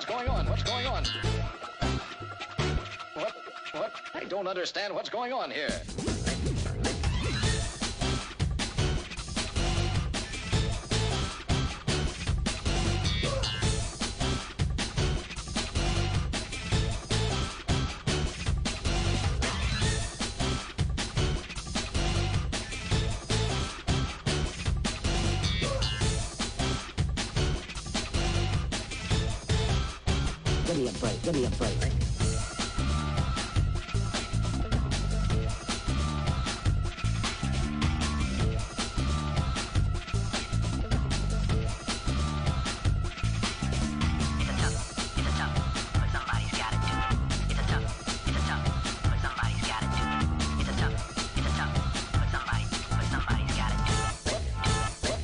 going on? What's going on? What? I don't understand what's going on here. Give me a break.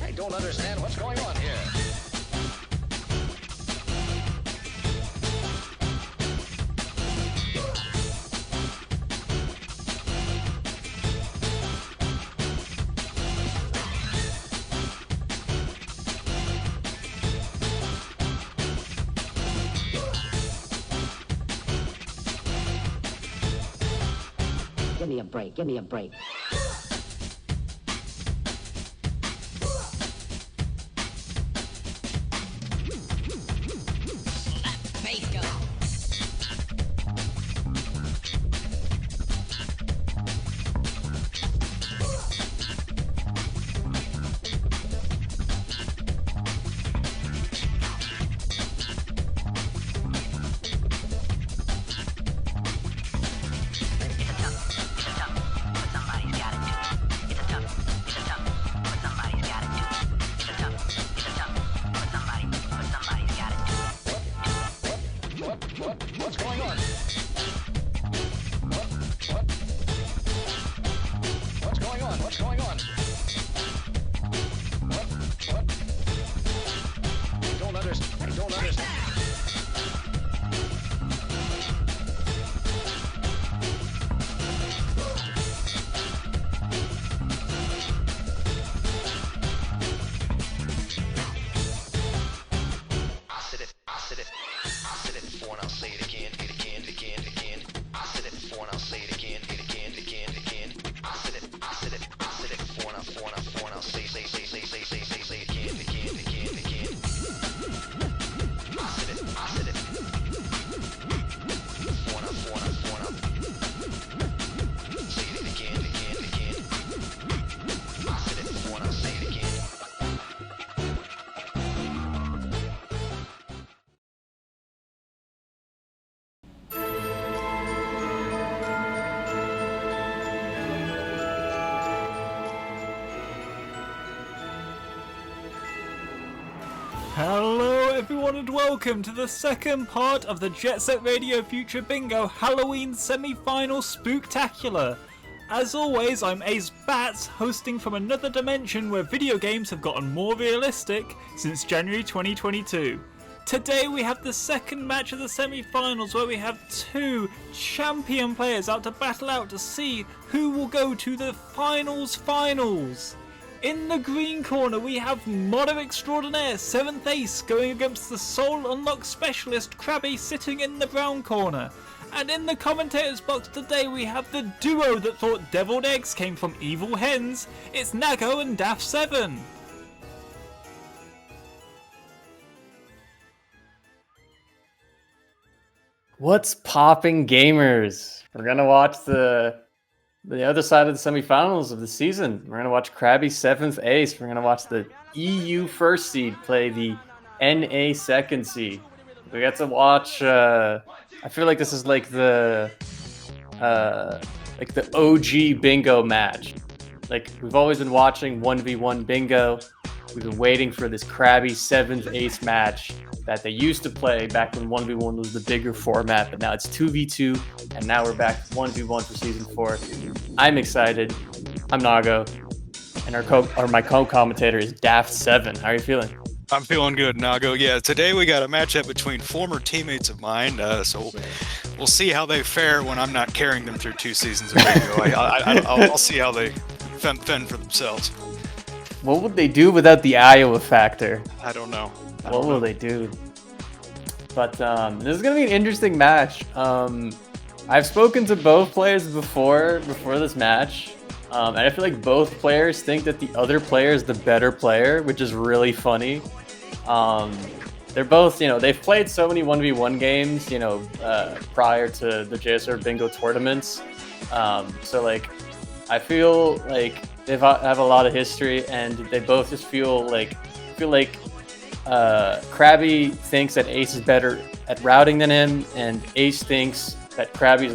I don't understand what's going on here. Give me a break. What's going on? What's going on? What's going on? What? I don't understand. I said it before and I'll say it again. I said it before and I'll say it again. I said it before and I'll say it again. I said it before and I'll say it again. I said it before and I'll say it again. Hello everyone and welcome to the second part of the Jet Set Radio Future Bingo Halloween Semi-Final Spooktacular. As always, I'm Ace Bats, hosting from another dimension where video games have gotten more realistic since January 2022. Today we have the second match of the semi-finals where we have two champion players out to battle out to see who will go to the finals. In the green corner we have modder extraordinaire 7thAce going against the soul unlock specialist Crabbi sitting in the brown corner. And in the commentators box today we have the duo that thought deviled eggs came from evil hens. It's Nago and Daft7. What's popping, gamers? We're gonna watch the other side of the semifinals of the season. We're gonna watch Crabbi 7thAce. We're gonna watch the EU first seed play the NA second seed. We get to watch. I feel like this is like the OG bingo match. Like we've always been watching 1v1 bingo. We've been waiting for this Crabbi 7thAce match that they used to play back when 1v1 was the bigger format, but now it's 2v2, and now we're back to 1v1 for season 4. I'm excited. I'm Nago, and my co-commentator is Daft7. How are you feeling? I'm feeling good, Nago. Yeah, today we got a matchup between former teammates of mine, so we'll see how they fare when I'm not carrying them through 2 seasons of bingo. I'll see how they fend for themselves. What would they do without the Iowa factor? I don't know. What will they do? But this is gonna be an interesting match. I've spoken to both players before this match, and I feel like both players think that the other player is the better player, which is really funny. They're both, they've played so many 1v1 games, prior to the JSRF Bingo tournaments. So like, I feel like they have a lot of history, and they both just feel like Crabbi thinks that Ace is better at routing than him, and Ace thinks that Crabbi is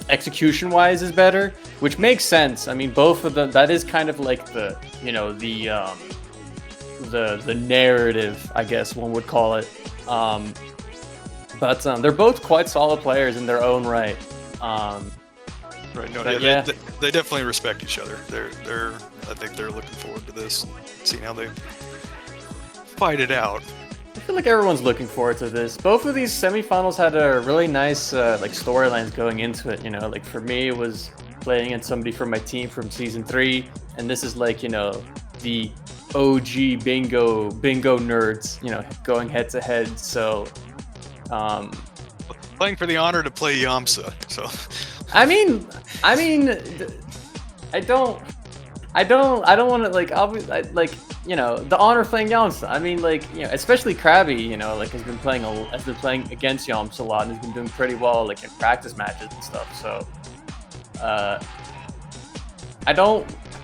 execution wise is better, which makes sense. I mean, both of them, that is kind of like the narrative, I guess one would call it. But they're both quite solid players in their own right. Right. No, But yeah, they definitely respect each other. I think they're looking forward to this, seeing how they fight it out. I feel like everyone's looking forward to this. Both of these semifinals had a really nice storylines going into it. Like for me, it was playing against somebody from my team from season 3, and this is like the OG bingo nerds, going head to head. So, Playing for the honor to play Yamsa. So, I mean, I don't want to the honor of playing Yamsa. I mean, especially Crabbi, has been playing against Yamsa a lot and has been doing pretty well, in practice matches and stuff. So,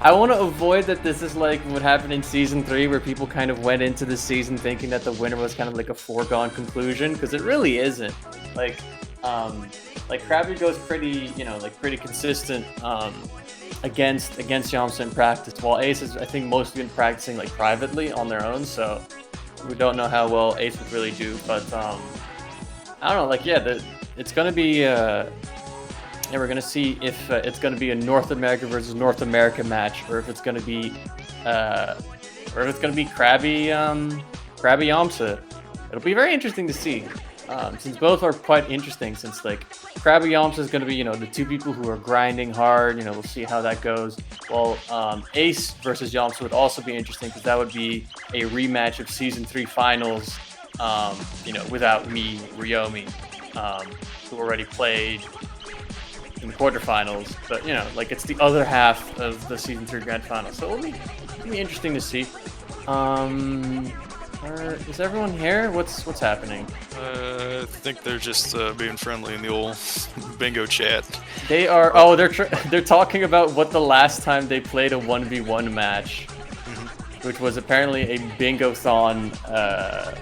I want to avoid that this is like what happened in season 3, where people kind of went into the season thinking that the winner was kind of like a foregone conclusion, because it really isn't. Crabbi goes pretty, pretty consistent against Yamsa in practice, while Ace has, I think, mostly been practicing privately on their own. So we don't know how well Ace would really do, but I don't know. It's gonna be. And we're gonna see if it's gonna be a North America versus North America match, or if it's gonna be, Crabbi Yamsa. It'll be very interesting to see, since both are quite interesting. Since Crabbi Yamsa is gonna be, the two people who are grinding hard. We'll see how that goes. Well, Ace versus Yamsa would also be interesting, because that would be a rematch of season 3 finals. Without me, Ryomi, who already played in the quarterfinals, but it's the other half of the season 3 grand final, so it'll be interesting to see. Is everyone here? What's happening? I think they're just being friendly in the old bingo chat. They are. Oh, they're talking about what the last time they played a 1v1 match, which was apparently a bingo-thon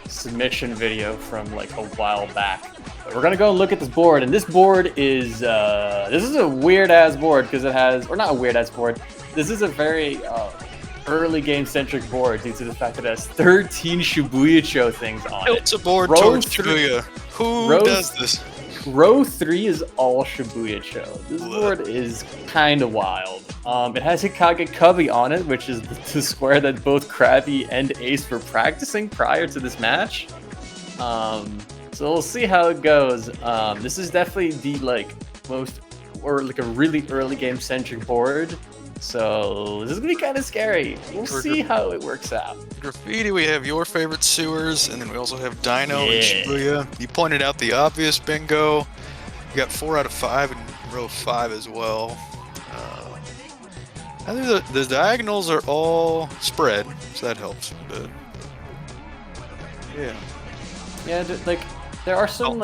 submission video from a while back. But we're gonna go and look at this board, and this board is this is a weird ass board, because it has, or not a weird ass board. This is a very early game centric board, due to the fact that it has 13 Shibuya-cho things on it. It's a board towards Shibuya. Who does this? Row 3 is all Shibuya-cho. This board is kind of wild. It has Hikage Cubby on it, which is the square that both Crabbi and Ace were practicing prior to this match. So we'll see how it goes. This is definitely the most, or a really early game centric board. So this is gonna be kind of scary. We'll see how it works out. Graffiti, we have your favorite sewers, and then we also have Dino and Shibuya. You pointed out the obvious bingo. You got 4 out of 5 in row 5 as well. I think the diagonals are all spread, so that helps. But yeah. Yeah, there are some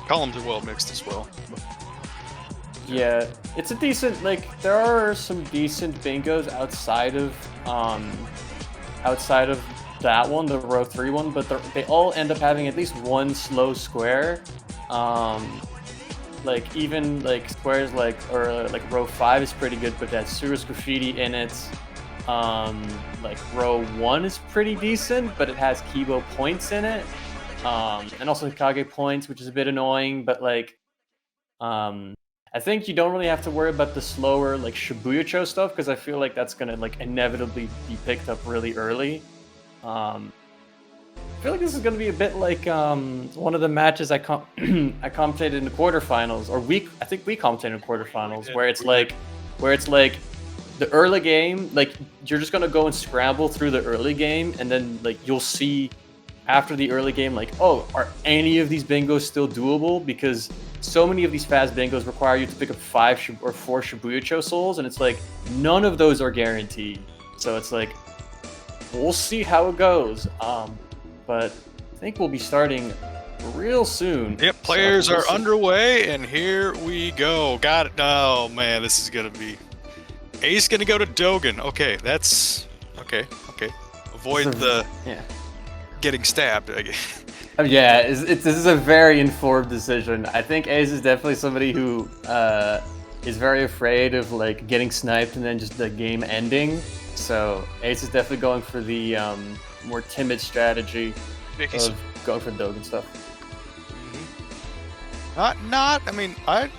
columns are well mixed as well. Yeah, it's a decent, there are some decent bingos outside of that one, the row 3 one, but they all end up having at least one slow square. Even squares row 5 is pretty good, but that Surus Graffiti in it. Row 1 is pretty decent, but it has Kibo points in it. And also Hikage points, which is a bit annoying, but I think you don't really have to worry about the slower Shibuya-cho stuff, because I feel like that's gonna inevitably be picked up really early. I feel like this is gonna be a bit like one of the matches I commentated in the quarterfinals, or I think we commentated in the quarterfinals, where it's the early game, you're just gonna go and scramble through the early game, and then you'll see after the early game, like, oh, are any of these bingos still doable? Because so many of these fast bingos require you to pick up 5 or 4 Shibuya-cho souls, and it's like none of those are guaranteed. So it's like we'll see how it goes. But I think we'll be starting real soon. Yep, players are underway, and here we go. Got it. Oh man, this is gonna be. Ace gonna go to Dogen. Okay, that's okay. Okay, avoid the getting stabbed. Yeah, this is a very informed decision. I think Ace is definitely somebody who is very afraid of like getting sniped and then just the game ending. So Ace is definitely going for the more timid strategy of going for Dogen stuff. Not. I mean, let's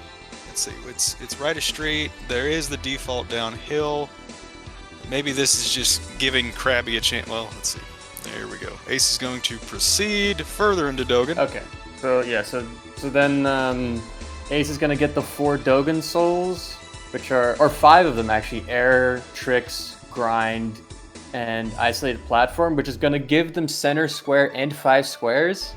see. It's right a street. There is the default downhill. Maybe this is just giving Crabbi a chance. Well, let's see. There we go. Ace is going to proceed further into Dogen. Okay. So yeah. So then Ace is gonna get the 4 Dogen souls, which are, or 5 of them actually: Air, Tricks, Grind, and Isolated Platform, which is gonna give them center square and 5 squares.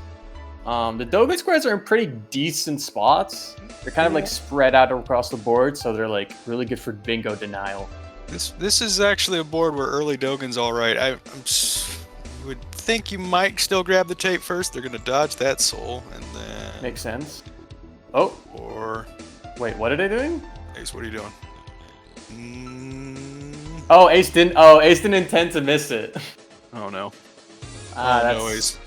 The Dogen squares are in pretty decent spots. They're kind of like spread out across the board, so they're like really good for bingo denial. This is actually a board where early Dogen's all right. I would think you might still grab the tape first. They're gonna dodge that soul, and then Makes sense. Oh. Or wait, what are they doing? Ace, what are you doing? Oh, Ace didn't intend to miss it. Oh no. That's... no, Ace.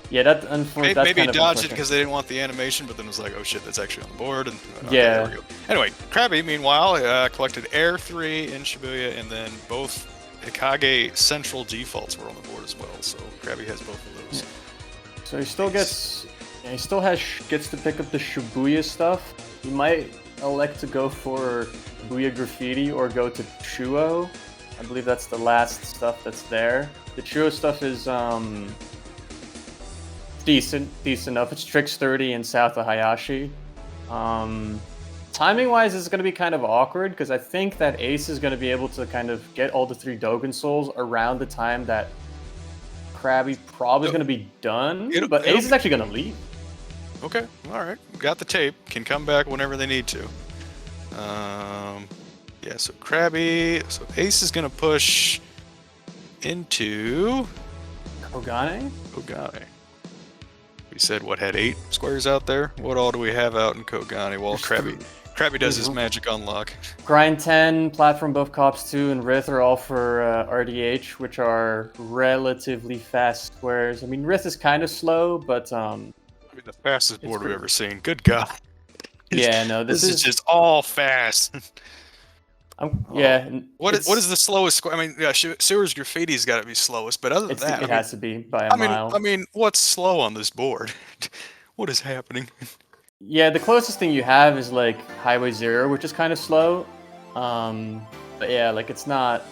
Yeah, that's unfortunate. Maybe he dodged it because they didn't want the animation, but then it was like, oh shit, that's actually on the board. And yeah. There we go. Anyway, Crabbi, meanwhile, collected Air 3 in Shibuya, and then both Hikage Central defaults were on the board as well. So Crabbi has both of those. Yeah. So he still gets to pick up the Shibuya stuff. He might elect to go for Shibuya Graffiti or go to Chuo. I believe that's the last stuff that's there. The Chuo stuff is decent enough. It's Tricks 30 and south of Hayashi. Timing wise, it's going to be kind of awkward because I think that Ace is going to be able to kind of get all the 3 Dogen souls around the time that Crabbi probably is going to be done. But Ace is actually going to leave. Okay, all right. Got the tape. Can come back whenever they need to. Yeah, so Crabbi. So Ace is going to push into Kogane? Kogane. We said what had 8 squares out there? What all do we have out in Kogane? Well, Crabbi does his magic unlock. Grind 10, Platform Buff Cops 2, and Rith are all for RDH, which are relatively fast squares. I mean, Rith is kind of slow, but I mean, the fastest board we've ever seen. Good God. Yeah, no, this is just all fast. Yeah. What is the slowest square? I mean, yeah, Sewer's Graffiti's got to be slowest, but other than that, it has to be by a mile. I mean, what's slow on this board? What is happening? Yeah, the closest thing you have is like Highway 0, which is kind of slow. But yeah, like it's not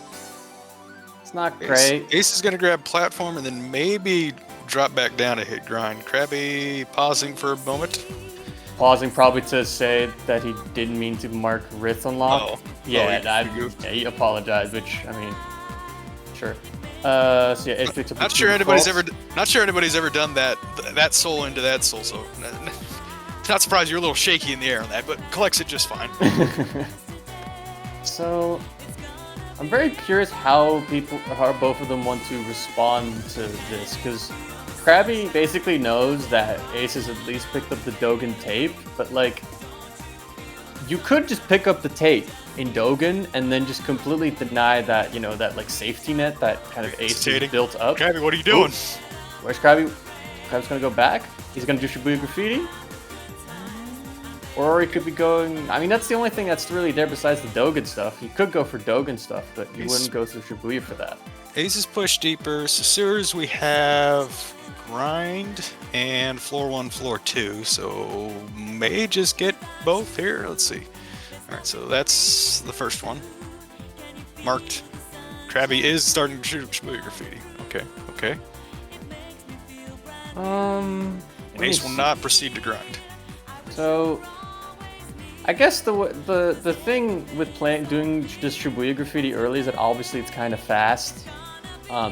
great. Ace is gonna grab Platform and then maybe drop back down to hit Grind. Crabbi pausing for a moment. Pausing probably to say that he didn't mean to mark Rith unlock. He apologized, which I mean, sure. So yeah, Ace picks up. Not sure anybody's ever done that soul into that soul. So not surprised you're a little shaky in the air on that, but collects it just fine. So I'm very curious how both of them want to respond to this, because Crabbi basically knows that Ace has at least picked up the Dogen tape, but like, you could just pick up the tape in Dogen and then just completely deny that, that like safety net that kind of Ace has built up. Crabbi, what are you doing? Where's Crabbi? Crabbi's gonna go back? He's gonna do Shibuya Graffiti? Or he could be going... I mean, that's the only thing that's really there besides the Dogen stuff. He could go for Dogen stuff, but you wouldn't go through Shibuya for that. Ace is pushed deeper. So Sewers, we have Grind and Floor 1, Floor 2. So may just get both here. Let's see. All right, so that's the first one. Marked. Crabbi is starting to shoot Shibuya Graffiti. Okay. And Ace will not proceed to Grind. So... I guess the thing with doing this Shibuya Graffiti early is that obviously it's kind of fast.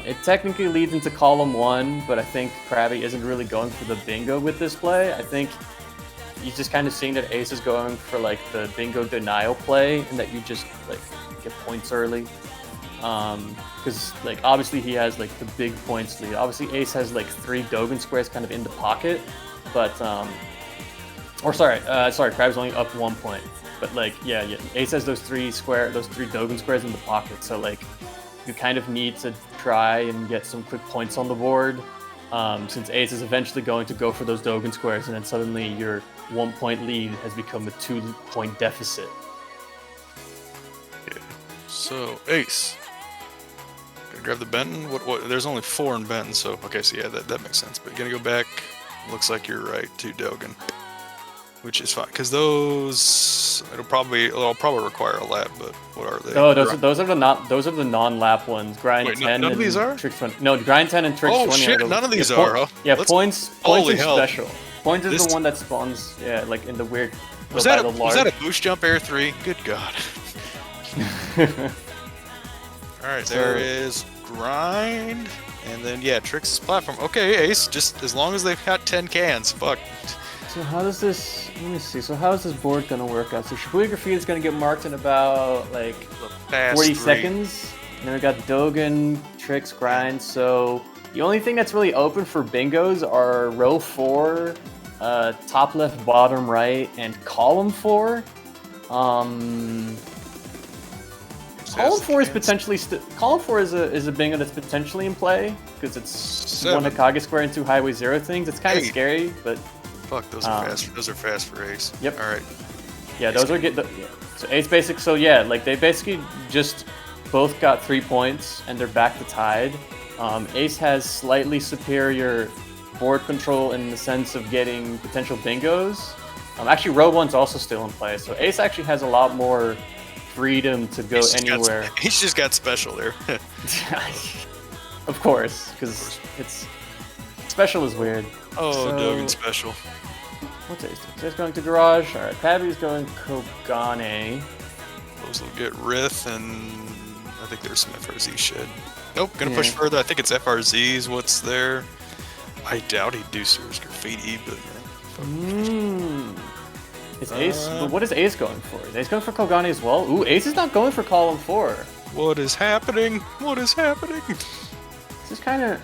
It technically leads into column 1, but I think Crabbi isn't really going for the bingo with this play. I think he's just kind of seeing that Ace is going for like the bingo denial play, and that you just like get points early. Because like obviously he has like the big points lead. Obviously Ace has like 3 Dogen squares kind of in the pocket, but Crabbi's only up 1 point. But like yeah, Ace has those 3 Dogen squares in the pocket. So like you kind of need to try and get some quick points on the board, since Ace is eventually going to go for those Dogen squares, and then suddenly your 1 point lead has become a 2 point deficit. Yeah. So Ace. Gonna grab the Benton. What? There's only 4 in Benton, so okay. So yeah, that makes sense. But gonna go back. Looks like you're right. 2 Dogen, which is fine because those it'll probably require a lap. But what are they? Oh, those are the non-lap ones. Grind Wait, 10. none of these are? Tricks 20. No, grind 10 and tricks 20. Oh shit! None of these yeah, are. Huh? Yeah, Let's, points holy is hell. special. Points is This- the one that spawns. Yeah, like in the weird. Was that a boost jump air 3? Good god. All right, there is grind, and then yeah, tricks platform. Okay, Ace. Just as long as they've got 10 cans. Fuck. So how does this? Let me see. So how is this board gonna work out? So Shibuya Graffiti is gonna get marked in about like Past 40 3. seconds. And then we got Dogen, tricks, grind. So the only thing that's really open for bingos are row 4, top left, bottom right, and column 4. Column 4 is potentially column 4 is a bingo that's potentially in play because it's 7. 1 Hokage square and 2 Highway 0 things. It's kind of 8. scary, but Fuck, those are fast. Those are fast for Ace. Yep. All right. yeah, those are good. Yeah. So Ace basic. So yeah, like they basically just both got 3 points and they're back to tied. Ace has slightly superior board control in the sense of getting potential bingos. Actually, row 1's also still in play, so Ace actually has a lot more freedom to go anywhere. He's just got special there. Of course, because it's special is weird. Oh, So- Dogen special. What's Ace doing? Ace going to garage. All right, Crabbi's going Kogane. Those will get Rith, and I think there's some FRZ shit. Nope, gonna push further. I think it's FRZ's. What's there? I doubt he'd do Sewers Graffiti, but Is Ace? But what is Ace going for? Is Ace going for Kogane as well? Ooh, Ace is not going for column 4. what is happening? What is happening? This is kind of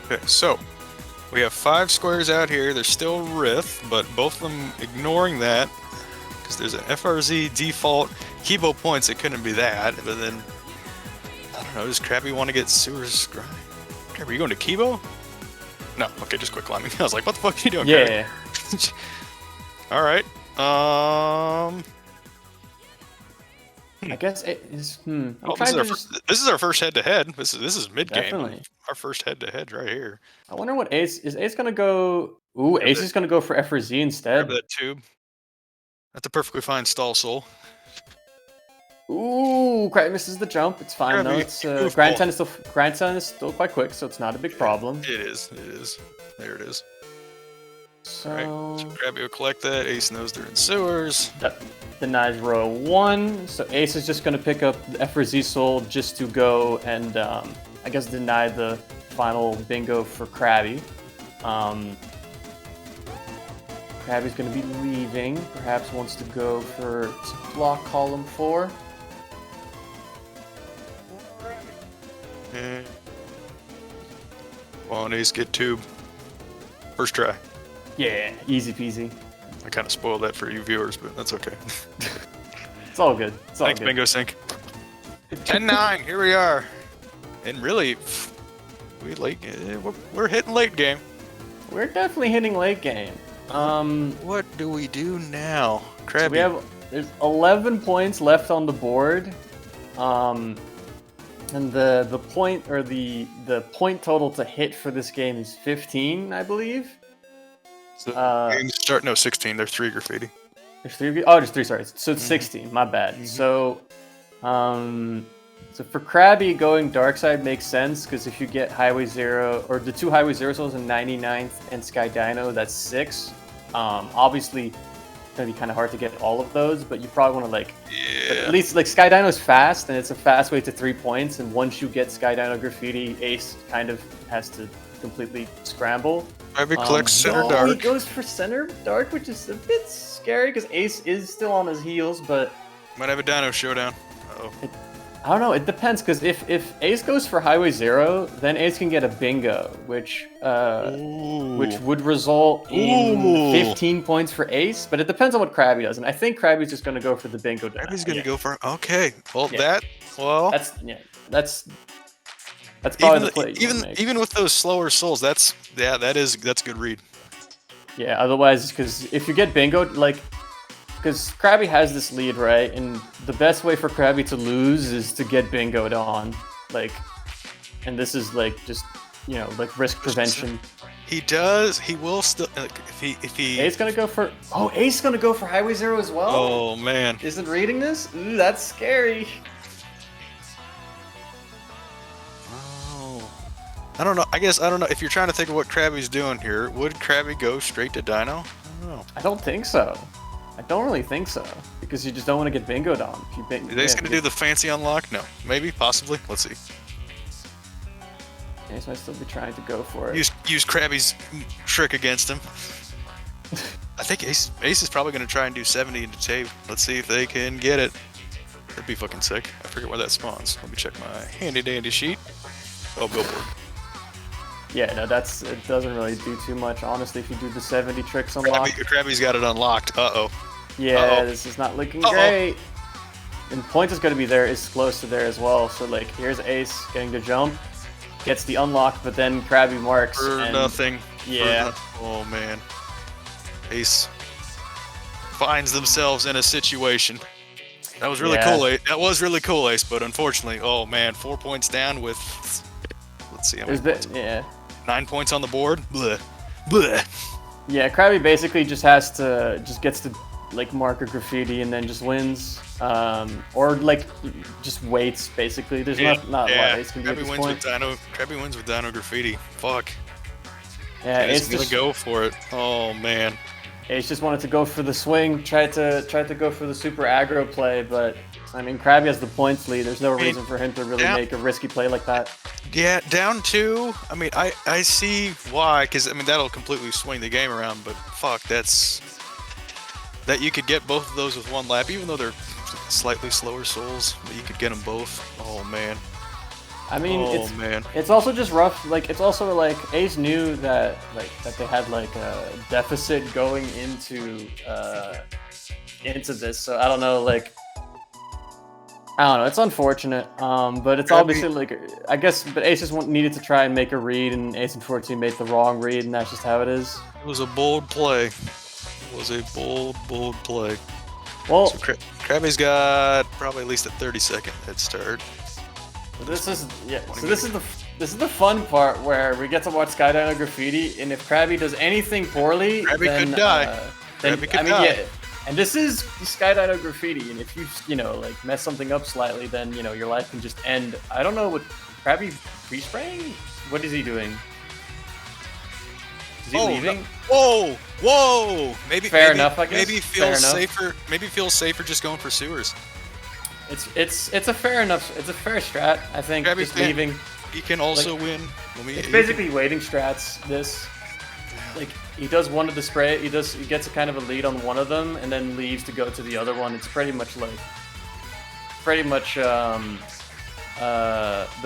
Okay, so we have 5 squares out here. There's still Rith, but both of them ignoring that because there's an FRZ default Kibo points. It couldn't be that, but then I don't know. Does Crabbi want to get Sewers Grind? Crabbi, are you going to Kibo? No. Okay, just quit climbing. I was like, what the fuck are you doing? yeah. Crabbi? All right. I guess it is. I'm Oh, trying to this is our first head-to-head. This is mid-game. Definitely. Our first head-to-head right here. I wonder what Ace is. Ace gonna go? Ooh, Ace is gonna go for F or Z instead. Grab that tube. That's a perfectly fine stall soul. Ooh, Crabbi misses the jump. It's fine though. Crabbi, It's goofball. Grind 10 is still quite quick, so it's not a big problem. It is. It is. There it is. So, Alright, so Crabbi will collect that. Ace knows they're in sewers. that denies row 1. So Ace is just gonna pick up the F or Z soul just to go and I guess deny the final bingo for Crabbi. Crabbi's gonna be leaving. Perhaps wants to go for to block column 4. Yeah. Come on, Ace, get tube. First try. Yeah, easy peasy. I kind of spoiled that for you viewers, but that's okay. It's all good. It's all Thanks, good. Bingo Sync. 10-9, here we are. And really, we're hitting late game. We're definitely hitting late game. What do we do now? So Crabbi. there's 11 points left on the board. And the point or the point total to hit for this game is 15, I believe. Games start, no, 16. There's 3 graffiti. There's 3 of you. Oh, there's 3. Sorry, so it's 16. My bad. So, so for Crabbi, going dark side makes sense because if you get Highway 0 or the 2 Highway 0 souls in 99th and Sky Dino, that's 6. Obviously, gonna be kind of hard to get all of those, but you probably want to like, Yeah. at least like Sky Dino's fast, and it's a fast way to 3 points. And once you get Sky Dino Graffiti, Ace kind of has to completely scramble. Crabby collects center He dark. goes for center dark, which is a bit scary because Ace is still on his heels, but Might have a Dino showdown. Uh-oh. I don't know. It depends because if Ace goes for Highway 0, then Ace can get a bingo, which would result in Ooh. 15 points for Ace. But it depends on what Crabby does, and I think Crabby's just going to go for the bingo. Crabby's gonna go for. Okay. Well, Yeah. That's that's probably even the play. you wanna make. even with those slower souls, that's good read. Yeah. Otherwise, because if you get bingo, like. Because Crabby has this lead, right? And the best way for Crabby to lose is to get bingoed on. Like, and this is like just, like risk prevention. He does. He will still. If he. Ace gonna go for. Oh, Ace gonna go for Highway 0 as well? Oh man. Isn't reading this? Ooh, that's scary. Oh. I don't know. I don't know. If you're trying to think of what Crabby's doing here, would Crabby go straight to Dino? I don't know. I don't think so. I don't really think so. Because you just don't want to get bingoed on. If you Is Ace gonna do the fancy unlock? No. Maybe. Possibly. Let's see. Ace might still be trying to go for it. Use Crabby's trick against him. I think Ace is probably gonna try and do 70 into tape. Let's see if they can get it. That'd be fucking sick. I forget where that spawns. Let me check my handy dandy sheet. Oh, go for it. Yeah, no, it doesn't really do too much, honestly, if you do the 70 tricks unlock. Crabby's got it unlocked. Uh-oh. Yeah, Uh-oh. this is not looking Uh-oh. great. And points is going to be there, is close to there as well. So, like, here's Ace getting the jump, gets the unlock, but then Crabby marks. For and nothing. Yeah. Oh, man. Ace finds themselves in a situation. That was really Yeah. cool, Ace. That was really cool, Ace, but unfortunately, oh, man, 4 points down with... Let's see how many points. Yeah. 9 points on the board. Bleh. Bleh. Yeah, Crabby basically just gets to, like, mark a graffiti and then just wins. Or, like, just waits, basically. There's not a lot Ace can do at Crabby this wins point. Crabby wins with Dino Graffiti. Fuck. Yeah, Ace Ace gonna just, go for it. Oh, man. Ace just wanted to go for the swing, tried to go for the super aggro play, but, I mean, Crabby has the points lead. There's no reason for him to really make a risky play like that. Yeah, down 2. I mean, I see why, because, I mean, that'll completely swing the game around, but fuck, that you could get both of those with one lap, even though they're slightly slower souls, but you could get them both. Oh, man. I mean, man. it's also just rough. Like, it's also like Ace knew that they had like a deficit going into this. So I don't know. Like, I don't know. It's unfortunate. But it's obviously like, I guess. But Ace just needed to try and make a read, and Ace unfortunately made the wrong read, and that's just how it is. It was a bold play. It was a bold play. Well, So Crabby's got probably at least a 30-second head start. this is the fun part where we get to watch Sky Dino Graffiti, and if Crabby does anything poorly, Crabby then, could die. Then, Crabby could I mean, die. yeah. And this is Sky Dino Graffiti, and if you like mess something up slightly, then your life can just end. I don't know what Crabby free-spraying. What is he doing? Is he leaving? No. Whoa! Maybe Fair enough, I guess. Maybe Fair feels enough. safer. Maybe feels safer just going for sewers. It's a fair enough. It's a fair strat. I think Crabby just can- leaving. He can also win. It's basically waiting strats. This, like, he does one of the spray. He gets a kind of a lead on one of them, and then leaves to go to the other one. It's pretty much the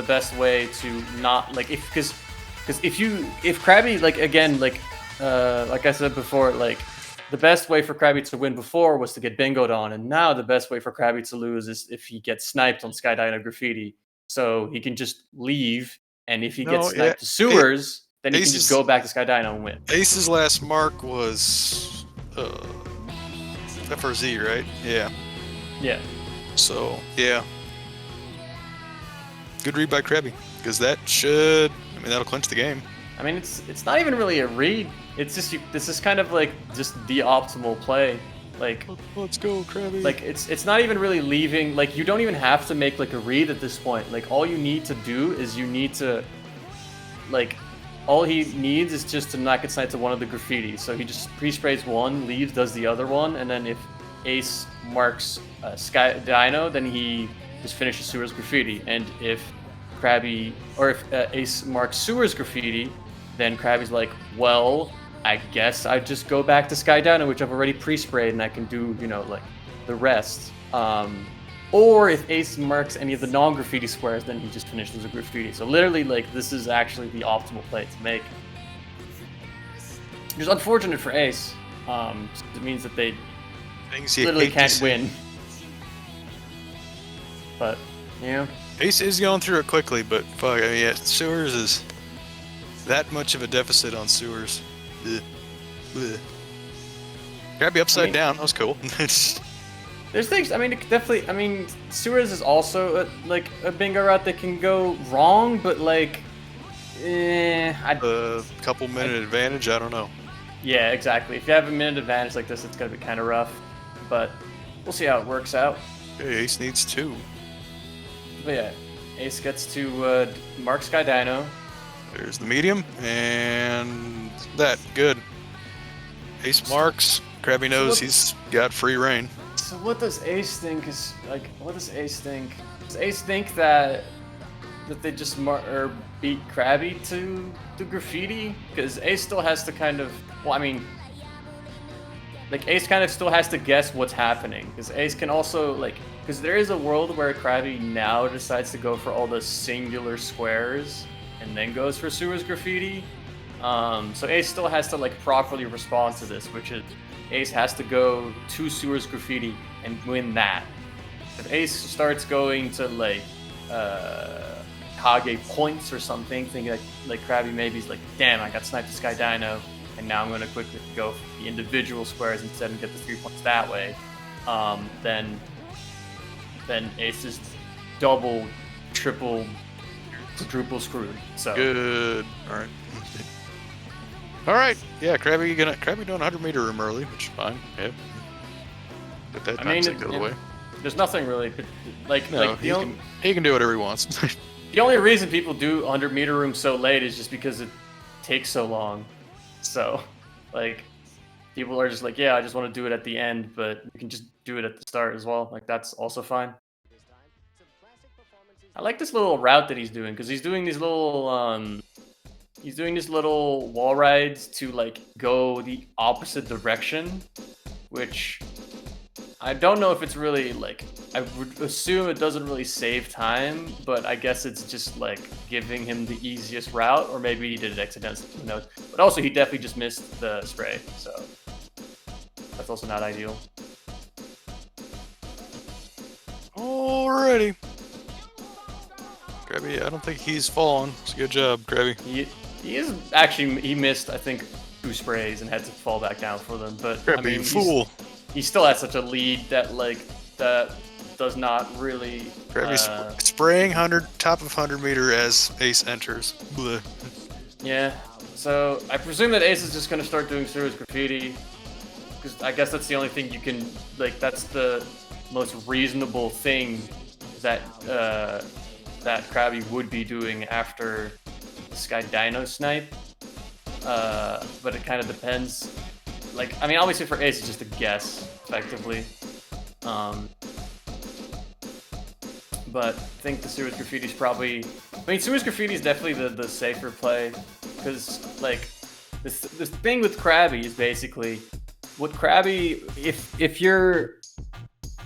best way to not like because if Crabby like I said before, like the best way for Crabby to win before was to get bingoed on, and now the best way for Crabby to lose is if he gets sniped on Sky Dino Graffiti. So he can just leave, and if he gets sniped to sewers, then he can just go back to Sky Dino and win. Ace's last mark was FRZ, right? Yeah. Yeah. So yeah. Good read by Crabby, because that'll clinch the game. I mean, it's not even really a read. It's just this is kind of like just the optimal play. Like, Let's go, Crabby. like it's not even really leaving. Like, you don't even have to make like a read at this point. Like, all you need to do is you need to like all he needs is just to not get sniped to one of the graffitis. So he just pre-sprays one, leaves, does the other one, and then if Ace marks Sky Dino, then he just finishes Sewer's graffiti. And if Crabbi, or if Ace marks Sewer's graffiti, then Crabby's like, well, I guess I just go back to Sky Dino, which I've already pre-sprayed, and I can do, you know, like the rest. Or if Ace marks any of the non-graffiti squares, then he just finishes a graffiti. So literally, like, this is actually the optimal play to make. Which is unfortunate for Ace. It means that they literally can't win. But, yeah. Ace is going through it quickly, but fuck, I mean, yeah, Sewers is that much of a deficit on Sewers. Ugh. Ugh. Crabbi upside down, that was cool. There's things, I mean, it definitely, I mean, Sewers is also like a bingo route that can go wrong, but like, a couple minute advantage, I don't know. Yeah, exactly. If you have a minute advantage like this, it's gonna be kind of rough, but we'll see how it works out. Okay, Ace needs 2. But yeah, Ace gets to mark Sky Dino. There's the medium, and that, good. Ace marks, Crabbi knows he's got free reign. So what does Ace think is, like, what does Ace think? Does Ace think that they just beat Crabbi to graffiti? Because Ace still has to kind of, well, I mean, like, Ace kind of still has to guess what's happening. Because Ace can also, like, because there is a world where Crabbi now decides to go for all the singular squares and then goes for Sewer's graffiti. So Ace still has to, like, properly respond to this, which is Ace has to go to Sewer's graffiti and win that. If Ace starts going to, like, Kage points or something, thinking like Crabbi maybe is like, damn, I got sniped to Sky Dino, and now I'm going to quickly go for the individual squares instead and get the 3 points that way, then Ace is double, triple, quadruple screwed. So good. All right. All right. Yeah, Crabbi doing 100-meter room early, which is fine. Yeah. Get that time out of the way. There's nothing really, like, no, like he can do whatever he wants. The only reason people do 100-meter room so late is just because it takes so long. So, like, people are just like, yeah, I just want to do it at the end, but you can just do it at the start as well. Like, that's also fine. I like this little route that he's doing, because he's doing these little wall rides to, like, go the opposite direction, which I don't know if it's really, like, I would assume it doesn't really save time, but I guess it's just, like, giving him the easiest route, or maybe he did it accidentally, who knows. But also, he definitely just missed the spray, so that's also not ideal. Alrighty. Crabbi, I don't think he's fallen. It's a good job, Crabbi. He is actually, he missed, I think, 2 sprays and had to fall back down for them, but Crabbi, I mean, fool. He still has such a lead that, like, that does not really. Crabbi's spraying top of 100-meter as Ace enters. Blech. Yeah. So I presume that Ace is just gonna start doing Sewer's graffiti, because I guess that's the only thing you can, like, that's the most reasonable thing that that Crabbi would be doing after the Sky Dino snipe. But it kind of depends. Like, I mean, obviously for Ace, it's just a guess, effectively. But I think the Sewer's graffiti is probably. I mean, Sewer's graffiti is definitely the safer play, because, like, this thing with Crabbi is basically what Crabbi. If you're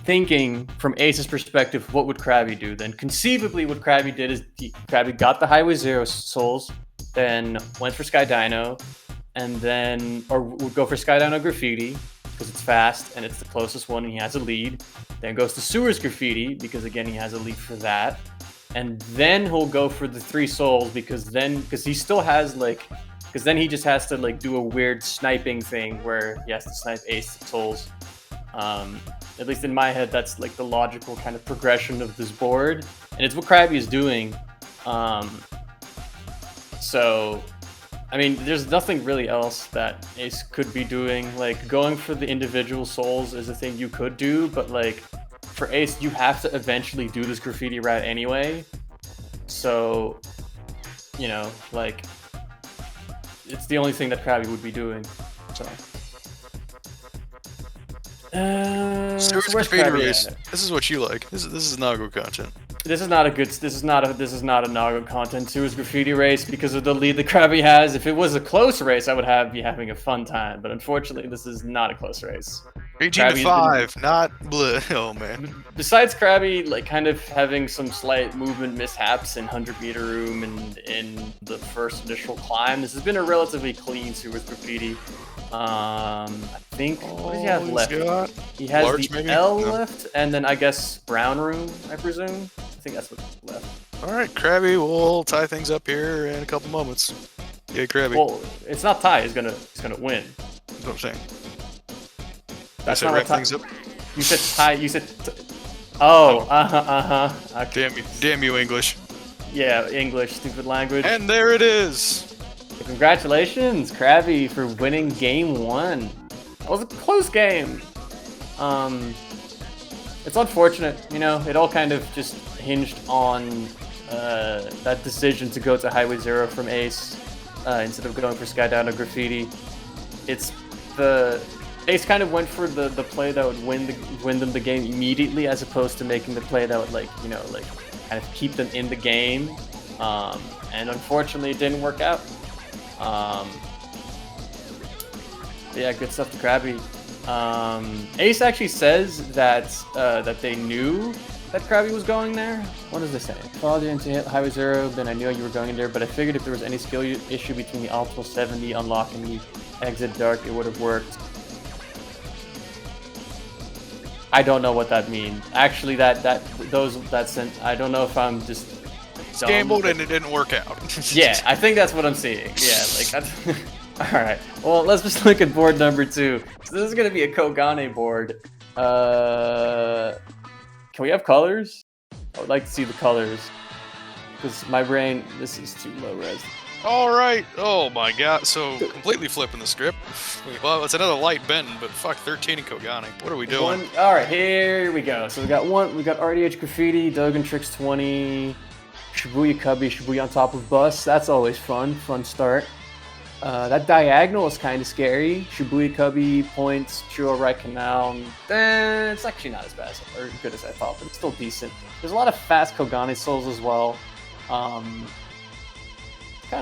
thinking from Ace's perspective, what would Crabbi do? Then conceivably, what Crabbi did is Crabbi got the Highway 0 souls, then went for Sky Dino, and then, or would go for Sky Dino graffiti because it's fast and it's the closest one and he has a lead. Then goes to Sewer's graffiti because, again, he has a lead for that. And then he'll go for the 3 souls because he still has, like, because then he just has to, like, do a weird sniping thing where he has to snipe Ace souls. At least in my head, that's, like, the logical kind of progression of this board, and it's what Crabbi is doing. So, I mean, there's nothing really else that Ace could be doing. Like, going for the individual souls is a thing you could do, but, like, for Ace, you have to eventually do this graffiti route anyway. So, you know, like, it's the only thing that Crabbi would be doing. So. Sewers So where's Graffiti Crabbi Race. at? This is what you like. This is Nago content. This is not a Nago content. Sewers Graffiti Race because of the lead that Crabbi has. If it was a close race, I would be having a fun time. But unfortunately, this is not a close race. 18-5, not blue. Oh man. Besides Crabbi, like kind of having some slight movement mishaps in 100-meter room and in the first initial climb, this has been a relatively clean Sewers Graffiti. I think what does he have left? He has large, the maybe? L No. left, and then I guess brown room, I presume. I think that's what's left. All right, Crabby, we'll tie things up here in a couple moments. Yeah, Crabby. Well, it's not tie. He's gonna win. That's what I'm saying. That's I not said what wrap tie. things up. You said tie. You said. Oh, Okay. Damn you, English. Yeah, English, stupid language. And there it is. Congratulations, Crabbi, for winning game 1. That was a close game. It's unfortunate, you know. It all kind of just hinged on that decision to go to Highway 0 from Ace instead of going for Skydown or Graffiti. It's the Ace kind of went for the play that would win them the game immediately, as opposed to making the play that would kind of keep them in the game. And unfortunately, it didn't work out. Yeah, good stuff to Crabbi. Ace actually says that that they knew that Crabbi was going there. What does this say? Followed you into Highway 0, then I knew you were going in there, but I figured if there was any skill issue between the Optimal 70 unlocking the exit dark, it would have worked. I don't know what that means. Actually, I don't know if I'm just dumb, Gambled but- and it didn't work out. Yeah, I think that's what I'm seeing. Yeah, like that's. All right. Well, let's just look at board number 2. So this is gonna be a Kogane board. Can we have colors? I would like to see the colors because my brain. This is too low res. All right. Oh my God. So completely flipping the script. Well, it's another light Benton, but fuck 13 and Kogane. What are we doing? All right, here we go. So we got RDH Graffiti, Dogan Tricks 20, Shibuya Cubby, Shibuya on top of bus. That's always fun start. That diagonal is kind of scary. Shibuya Cubby, points, Churro right canal. It's actually not as bad or good as I thought, but it's still decent. There's a lot of fast Kogane souls as well. Kind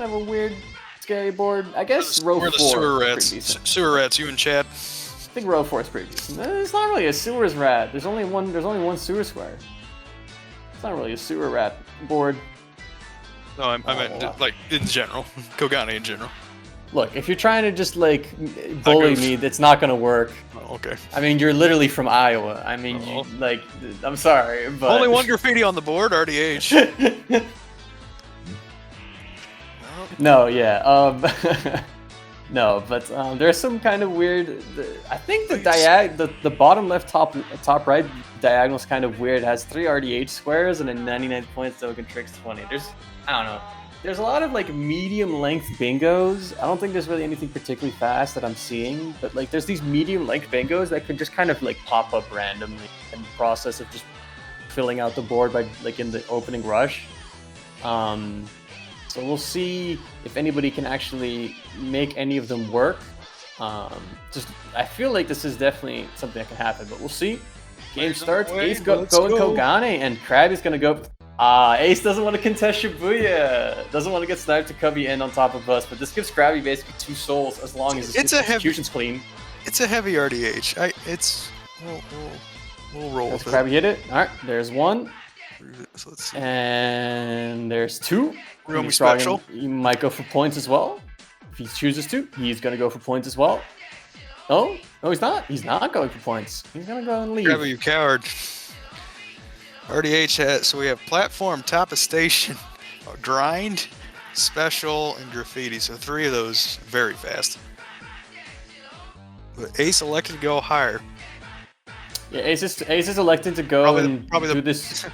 of a weird, scary board. I guess row 4 We're the sewer is rats. pretty decent. Sewer rats, you and Chad. I think row 4 is pretty decent. It's not really a sewers rat. There's only one sewer square. It's not really a sewer rat board. No, I meant like in general. Kogane in general. Look, if you're trying to just bully me, that's not gonna work. Oh, okay. I mean, you're literally from Iowa. I mean, I'm sorry, but Only one graffiti on the board, RDH. No, yeah. No, but there's some kind of weird. I think the bottom left top right diagonal is kind of weird. It has 3 RDH squares and a 99 points Dogan Tricks 20. I don't know. There's a lot of medium length bingos. I don't think there's really anything particularly fast that I'm seeing, but there's these medium length bingos that could just kind of pop up randomly in the process of just filling out the board by in the opening rush. So we'll see if anybody can actually make any of them work. I feel like this is definitely something that can happen, but we'll see. Game starts. Ace going Kogane, and Crabby's gonna go. Ace doesn't want to contest Shibuya. Doesn't want to get sniped to Cubby and on top of us, but this gives Crabby basically 2 souls as long as his execution's clean. It's a heavy RDH. We'll roll with it. Crabby hit it. All right, there's 1. So let's see. And there's 2. Romy He's probably special. He might go for points as well. If he chooses to, he's going to go for points as well. Oh, no, he's not. He's not going for points. He's going to go and leave. Crabby, you coward. RDH has, so we have platform, top of station, grind, special, and graffiti. So 3 of those very fast. But Ace elected to go higher. Yeah, Ace is elected to go do this.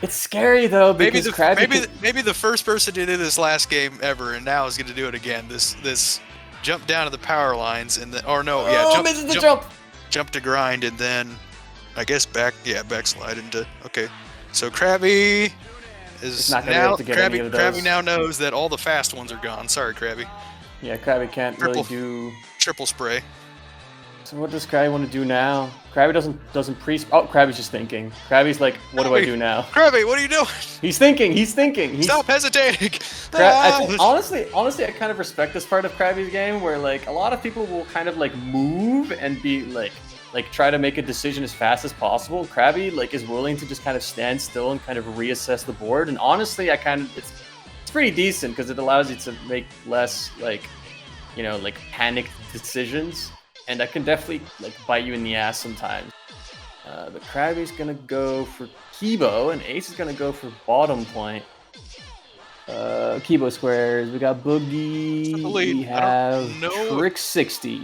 It's scary though Maybe because maybe the first person to do this last game ever, and now is going to do it again. This jump down to the power lines and then, misses the jump. Jump to grind and then I guess backslide into. Okay, so Crabby is not gonna be able to get any of those. Crabby now knows that all the fast ones are gone. Sorry, Crabby. Yeah, Crabbi can't really Triple. do. Triple spray. So what does Crabbi want to do now? Crabbi doesn't pre. Oh, Crabbi's just thinking. Crabbi's like, what do I do now? Crabbi, what are you doing? He's thinking. He's thinking. Stop hesitating. Honestly, I kind of respect this part of Crabbi's game, where like a lot of people will kind of like move and be like try to make a decision as fast as possible. Crabbi like is willing to just kind of stand still and kind of reassess the board. And honestly, it's pretty decent because it allows you to make less like panicked decisions. And that can definitely like bite you in the ass sometimes. But Crabbi's gonna go for Kibo, and Ace is gonna go for bottom point. Kibo squares. We got Boogie. We have Trick 60.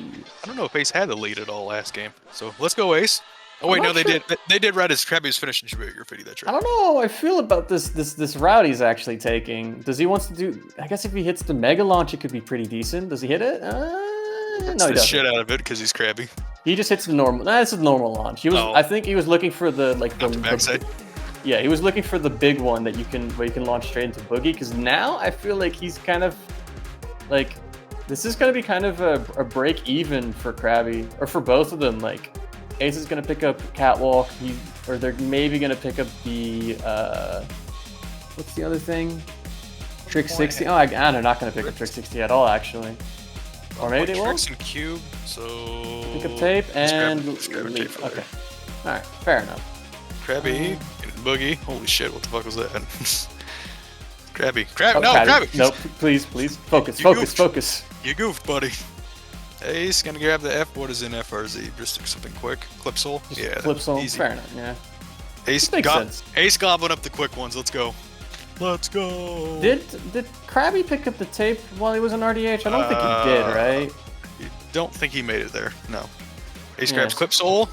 I don't know if Ace had the lead at all last game. So let's go, Ace. Oh wait, no, they did. They did right as Crabbi was finishing Shibuya Graffiti. That's right. I don't know how I feel about this route he's actually taking. Does he wants to do? I guess if he hits the mega launch, it could be pretty decent. Does he hit it? No, he doesn't. Shit out of it because he's Crabbi. He just hits the normal. Nah, this is the normal launch. He was. I think he was looking for the backside. Yeah, he was looking for the big one that you can launch straight into Boogie. Because now I feel like he's kind of like this is gonna be kind of a break even for Crabbi or for both of them. Like Ace is gonna pick up Catwalk. Or they're maybe gonna pick up the what's the other thing? Trick 60. Oh, they're not gonna pick up Trick 60 at all actually. Or maybe they will. Tricks and cube, so pick up tape and leave. Okay. All right, fair enough. Crabbi, Boogie. Holy shit! What the fuck was that? Crabbi. Oh, no, Crabbi. Nope. Please. Focus. You goofed, buddy. Ace gonna grab the F. What is in FRZ? Just something quick. Clip soul. Yeah. Clip soul. Easy. Fair enough. Yeah. Ace gobbling up the quick ones. Let's go. Let's go. Did Crabbi pick up the tape while he was in RDH? I don't think he did, right? Don't think he made it there. No. Ace grabs Clip Soul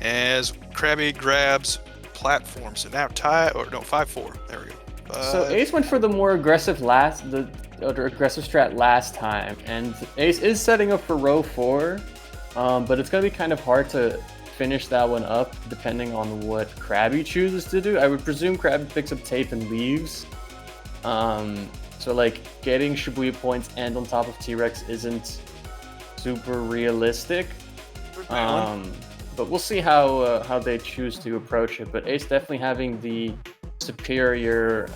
as Crabbi grabs platform. So now 5-4. There we go. So Ace went for the more aggressive aggressive strat last time, and Ace is setting up for row 4, but it's gonna be kind of hard to finish that one up depending on what Crabbi chooses to do. I would presume Crabbi picks up tape and leaves. So like getting Shibuya points and on top of T-Rex isn't super realistic. But we'll see how they choose to approach it. But Ace definitely having the superior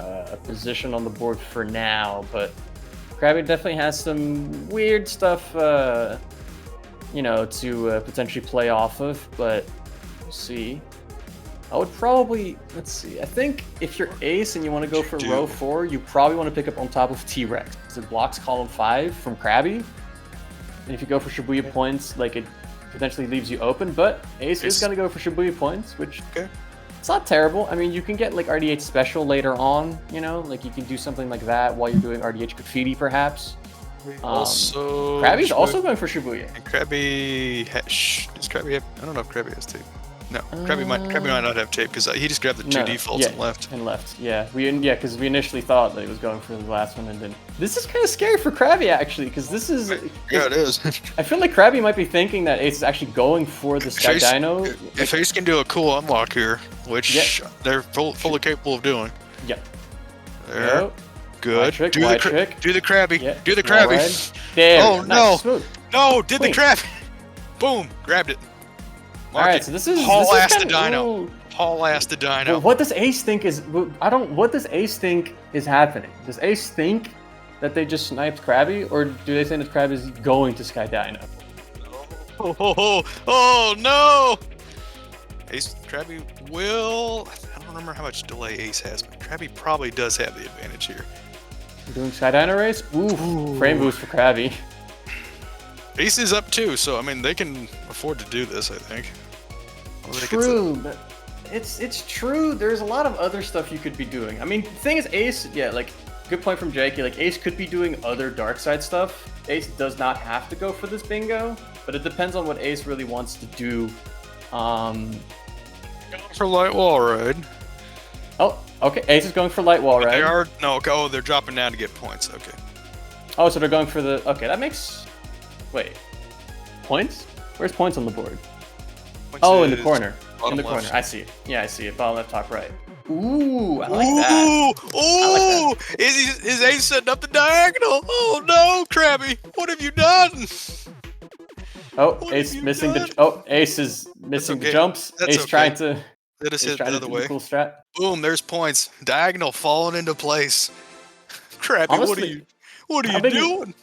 position on the board for now. But Crabbi definitely has some weird stuff to potentially play off of, but we'll see. I would probably, let's see, I think if you're Ace and you want to go for row 4, you probably want to pick up on top of T-Rex. It blocks column 5 from Crabbi. And if you go for Shibuya points, like it potentially leaves you open, but Ace is going to go for Shibuya points, which it's not terrible. I mean, you can get like RDH special later on, like you can do something like that while you're doing RDH Graffiti perhaps. Crabbi's also going for Shibuya. And Crabbi does Crabbi have? I don't know if Crabbi has tape. No, Crabbi might not have tape because he just grabbed the two defaults and left. Yeah, because we initially thought that he was going for the last one, and then this is kind of scary for Crabbi actually, because this is. Yeah, it is. I feel like Crabbi might be thinking that Ace is actually going for the Sky Dino. If Ace can do a cool unlock here, which they're fully capable of doing. Yep. There. Yep. Good. Trick, do the Crabbi. Yep. Do the Crabbi. There. Oh nice. no! No! Did the Crabbi? Boom! Grabbed it. Alright, so this is the Dino. Haul ass the Dino. Well, what does Ace think is? What does Ace think is happening? Does Ace think that they just sniped Crabbi, or do they think that Crabbi is going to Sky Dino? Oh no! Crabbi will. I don't remember how much delay Ace has, but Crabbi probably does have the advantage here. Doing Sky Dino race? Ooh, frame boost for Crabbi. Ace is up too, so I mean they can afford to do this. I think. True, but it's true. There's a lot of other stuff you could be doing. I mean, the thing is, Ace, like good point from Jakey. Like Ace could be doing other dark side stuff. Ace does not have to go for this bingo, but it depends on what Ace really wants to do. Going for light wall ride. Oh, okay. Ace is going for light wall ride. They are they're dropping down to get points. Okay. Oh, so they're going for the. Okay, that makes. Wait. Points? Where's points on the board? Points in the corner. In the corner. I see it. Yeah, I see it. Bottom left, top right. Ooh, I like that. Ooh, like is Ace setting up the diagonal? Oh no, Crabby, what have you done? Oh, What Ace have you missing done? the. Oh, Ace is missing the okay. jumps. That's Ace okay. trying to. Let us Ace hit trying the to other do the way. cool strat. Boom, there's points. Diagonal falling into place. Crabby, Honestly, what are how you big doing?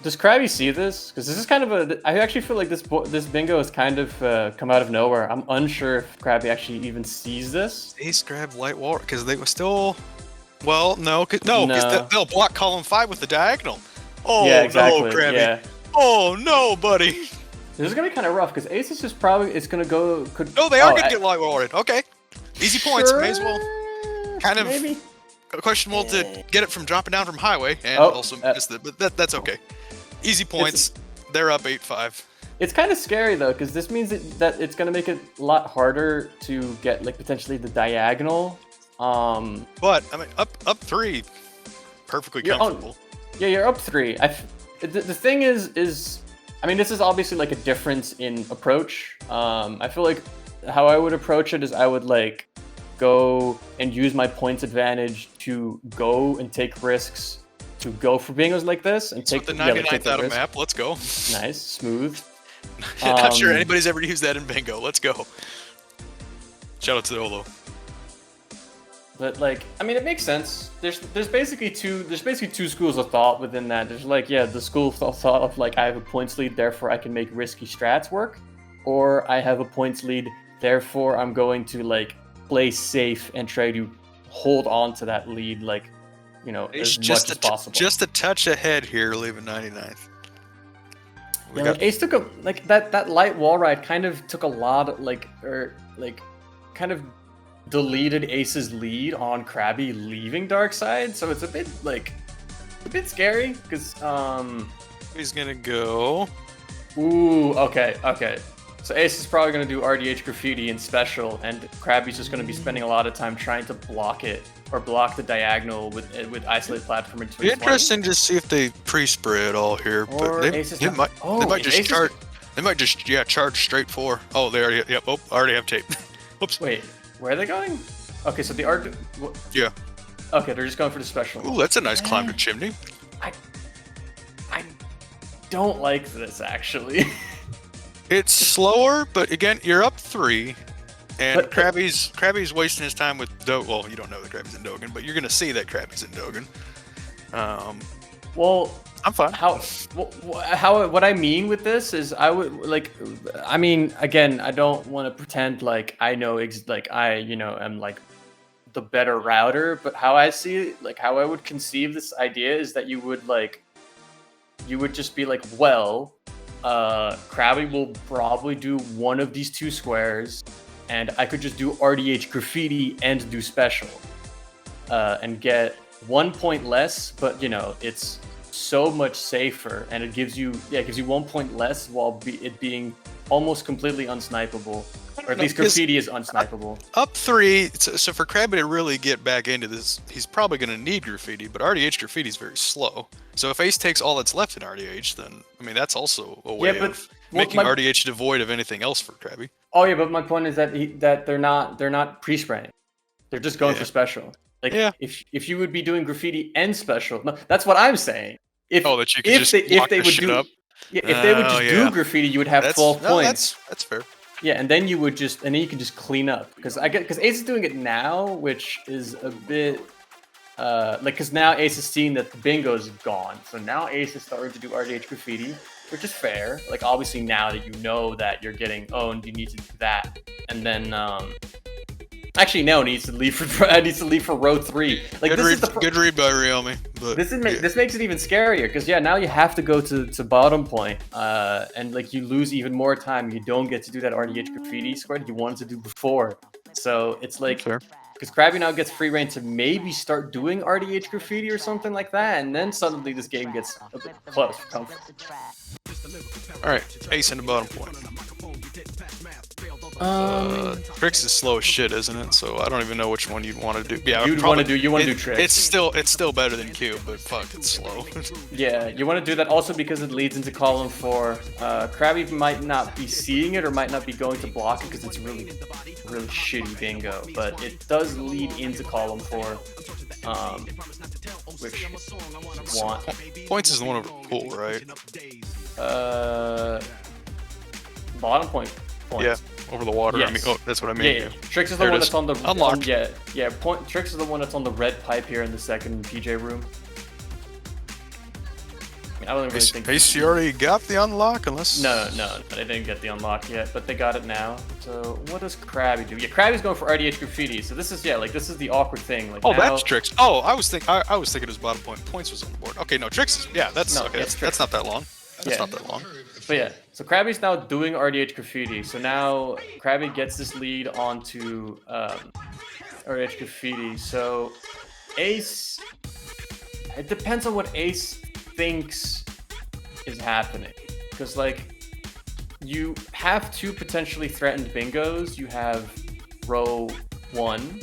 Does Crabby see this? Because this is kind of a. I actually feel like this bingo has kind of come out of nowhere. I'm unsure if Crabby actually even sees this. Ace grab light wall because they were still. Well, no, because No. they'll block column 5 with the diagonal. Oh Yeah, no, exactly. Crabby. Yeah. Oh no, buddy. This is gonna be kind of rough because Ace is just probably it's gonna go. Could. No, they are gonna get light walled. Okay, easy points. Sure, May as well. Kind of maybe. questionable to get it from dropping down from highway and Oh, also miss it, but that's okay. Easy points. They're up 8-5. It's kind of scary though, because this means that it's gonna make it a lot harder to get like potentially the diagonal. But I mean, up 3, perfectly comfortable. Yeah, you're up 3. The thing is, I mean, this is obviously like a difference in approach. I feel like how I would approach it is I would like go and use my points advantage to go and take risks, to go for bingos like this and take the 99th out of risk. map. Let's go. Nice, smooth. Not sure anybody's ever used that in bingo. Let's go. Shout out to the Olo. But like, I mean, it makes sense. There's basically two schools of thought within that. There's like, yeah, the school of thought of like, I have a points lead, therefore I can make risky strats work, or I have a points lead, therefore I'm going to like play safe and try to hold on to that lead, like, you know, as much as possible. Just a touch ahead here, leaving 99th. Yeah, like Ace took a like that light wall ride kind of took a lot of, kind of deleted Ace's lead on Crabby leaving Darkside, so it's a bit scary because he's gonna go. Ooh, okay. So Ace is probably gonna do RDH graffiti and special, and Crabby's just gonna be spending a lot of time trying to block it or block the diagonal with isolate platform into his Interesting to see if they pre-spray it all here, or but they might just charge straight for. Oh, they already already have tape. Whoops. Wait, where are they going? Okay, so the art. Yeah. Okay, they're just going for the special. Ooh, that's a nice climb to chimney. I don't like this actually. It's slower, but again, you're up 3, and Crabby's wasting his time with Dogan. Well, you don't know that Crabby's in Dogan, but you're gonna see that Crabby's in Dogan. Well, I'm fine. What I mean with this is I mean, again, I don't want to pretend like I know am like the better router, but how I see it, like how I would conceive this idea is that you would just be like, well, Crabby will probably do one of these 2 squares, and I could just do RDH graffiti and do special, and get 1 point less, but you know, it's so much safer, and it gives you 1 point less while it being almost completely unsnipeable, or at least graffiti is unsnipeable. Up 3, so for Crabby to really get back into this, he's probably going to need graffiti, but RDH graffiti is very slow. So if Ace takes all that's left in RDH, then, I mean, that's also a way of making RDH devoid of anything else for Crabby. Oh yeah, but my point is that they're not pre-spraying. They're just going for special. Like, if you would be doing graffiti and special, no, that's what I'm saying. If they would do graffiti, you would have 12 points. That's fair. Yeah, and then you can just clean up because Ace is doing it now, which is a bit because now Ace is seeing that the bingo is gone, so now Ace is starting to do RDH graffiti, which is fair. Like, obviously now that you know that you're getting owned, you need to do that, and then actually no, needs to leave for row 3. Like, good read by Ryomi, but this makes it even scarier because now you have to go to bottom point, and like you lose even more time. You don't get to do that RDH graffiti squad you wanted to do before, so it's like. Because Crabby now gets free reign to maybe start doing RDH graffiti or something like that, and then suddenly this game gets a bit close for comfort. Alright, Ace in the bottom point. Tricks is slow as shit, isn't it? So I don't even know which one you'd want to do. Yeah, You want to do Tricks. It's still better than Q, but fuck, it's slow. Yeah, you want to do that also because it leads into column 4. Crabbi might not be seeing it or might not be going to block it because it's really shitty bingo, but it does lead into column 4, which you want. Points is the one over pool, right? Bottom points. Yeah, over the water. Yes. I mean, oh, that's what I mean. Yeah. Tricks is the There it one is. that's on the Unlocked. Tricks is the one that's on the red pipe here in the second PJ room. I mean, I don't really think. Ace, you already got the unlock, unless. No, they didn't get the unlock yet, but they got it now. So what does Crabbi do? Yeah, Crabbi's going for RDH graffiti. So this is this is the awkward thing. Like, Oh, now, that's Tricks. Oh, I was thinking it was bottom point. Points was on the board. Okay, no, Tricks is. Yeah, that's okay. it's That's not that long. That's Yeah. not that long. But yeah, so Crabbi's now doing RDH graffiti. So now Crabbi gets this lead onto RDH graffiti. So Ace, it depends on what Ace thinks is happening. Because like, you have 2 potentially threatened bingos. You have row 1